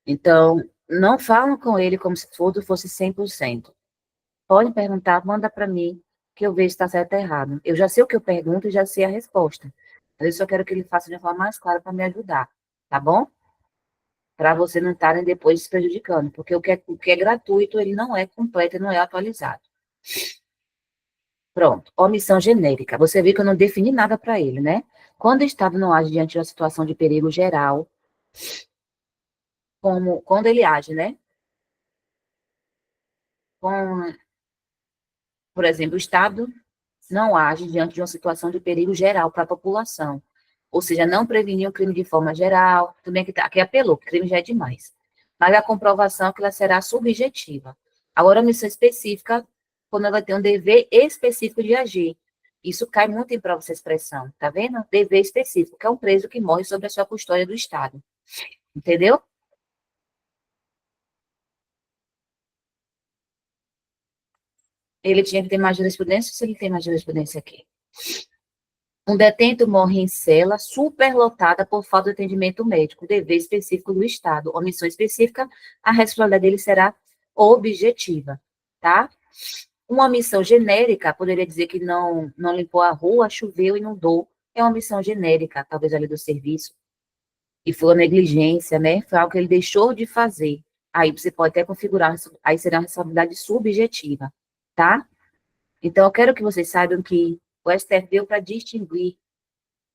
Então, Não falam com ele como se tudo fosse 100%. Podem perguntar, manda para mim, que eu vejo se está certo ou errado. Eu já sei o que eu pergunto e já sei a resposta. Mas eu só quero que ele faça de uma forma mais clara para me ajudar, tá bom? Para você não estarem depois se prejudicando, porque o que é gratuito, ele não é completo e não é atualizado. Pronto, omissão genérica. Você viu que eu não defini nada para ele, né? Quando o Estado não age diante de uma situação de perigo geral, como quando ele age, né? Por exemplo, o Estado não age diante de uma situação de perigo geral para a população. Ou seja, não prevenir o crime de forma geral, também aqui apelou, que crime já é demais. Mas a comprovação é que ela será subjetiva. Agora, a omissão específica, quando ela tem um dever específico de agir. Isso cai muito em prova essa expressão, tá vendo? Dever específico, que é um preso que morre sob a sua custódia do Estado. Entendeu? Ele tinha que ter mais jurisprudência, ou se ele tem mais jurisprudência aqui? Um detento morre em cela superlotada por falta de atendimento médico, dever específico do Estado. Omissão específica, a responsabilidade dele será objetiva, tá? Uma omissão genérica, poderia dizer que não limpou a rua, choveu, inundou. É uma omissão genérica, talvez ali do serviço. E foi uma negligência, né? Foi algo que ele deixou de fazer. Aí você pode até configurar, aí será uma responsabilidade subjetiva, tá? Então, eu quero que vocês saibam que o STF deu para distinguir.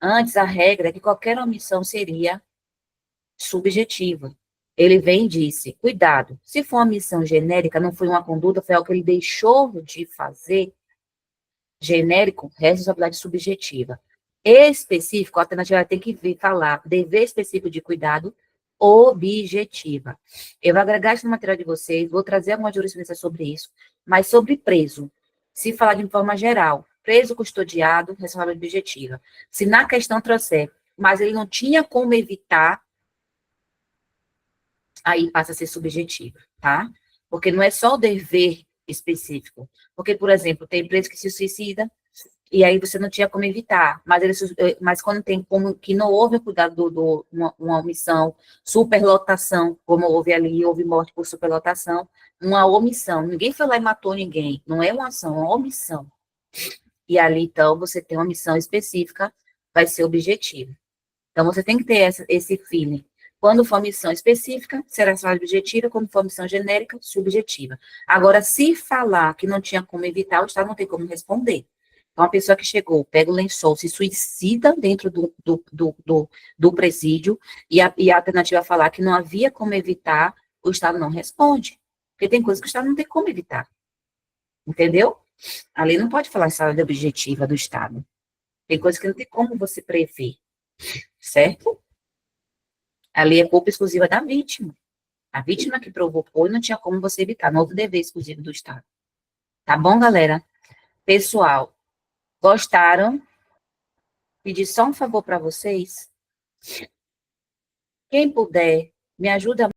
Antes, a regra é que qualquer omissão seria subjetiva. Ele vem e disse, cuidado, se for uma omissão genérica, não foi uma conduta, foi algo que ele deixou de fazer, genérico, responsabilidade subjetiva. Específico, a alternativa tem que falar dever específico de cuidado, objetiva. Eu vou agregar isso no material de vocês, vou trazer alguma jurisprudência sobre isso, mas sobre preso. Se falar de forma geral, preso custodiado, responsabilidade objetiva. Se na questão trouxer, mas ele não tinha como evitar, aí passa a ser subjetiva, tá? Porque não é só o dever específico. Porque, por exemplo, tem preso que se suicida, e aí você não tinha como evitar, mas quando tem como que não houve o cuidado uma omissão, superlotação, como houve ali, houve morte por superlotação, uma omissão, ninguém foi lá e matou ninguém, não é uma ação, é uma omissão. E ali, então, você tem uma omissão específica, vai ser objetivo. Então, você tem que ter esse feeling. Quando for omissão específica, será objetiva, quando for omissão genérica, subjetiva. Agora, se falar que não tinha como evitar, o Estado não tem como responder. Então, uma pessoa que chegou, pega o lençol, se suicida dentro do presídio, e a alternativa é falar que não havia como evitar, o Estado não responde. Porque tem coisas que o Estado não tem como evitar. Entendeu? A lei não pode falar essa ordem objetiva do Estado. Tem coisas que não tem como você prever. Certo? A lei é culpa exclusiva da vítima. A vítima que provocou e não tinha como você evitar. Novo dever exclusivo do Estado. Tá bom, galera? Pessoal, gostaram? Pedir só um favor para vocês. Quem puder, me ajuda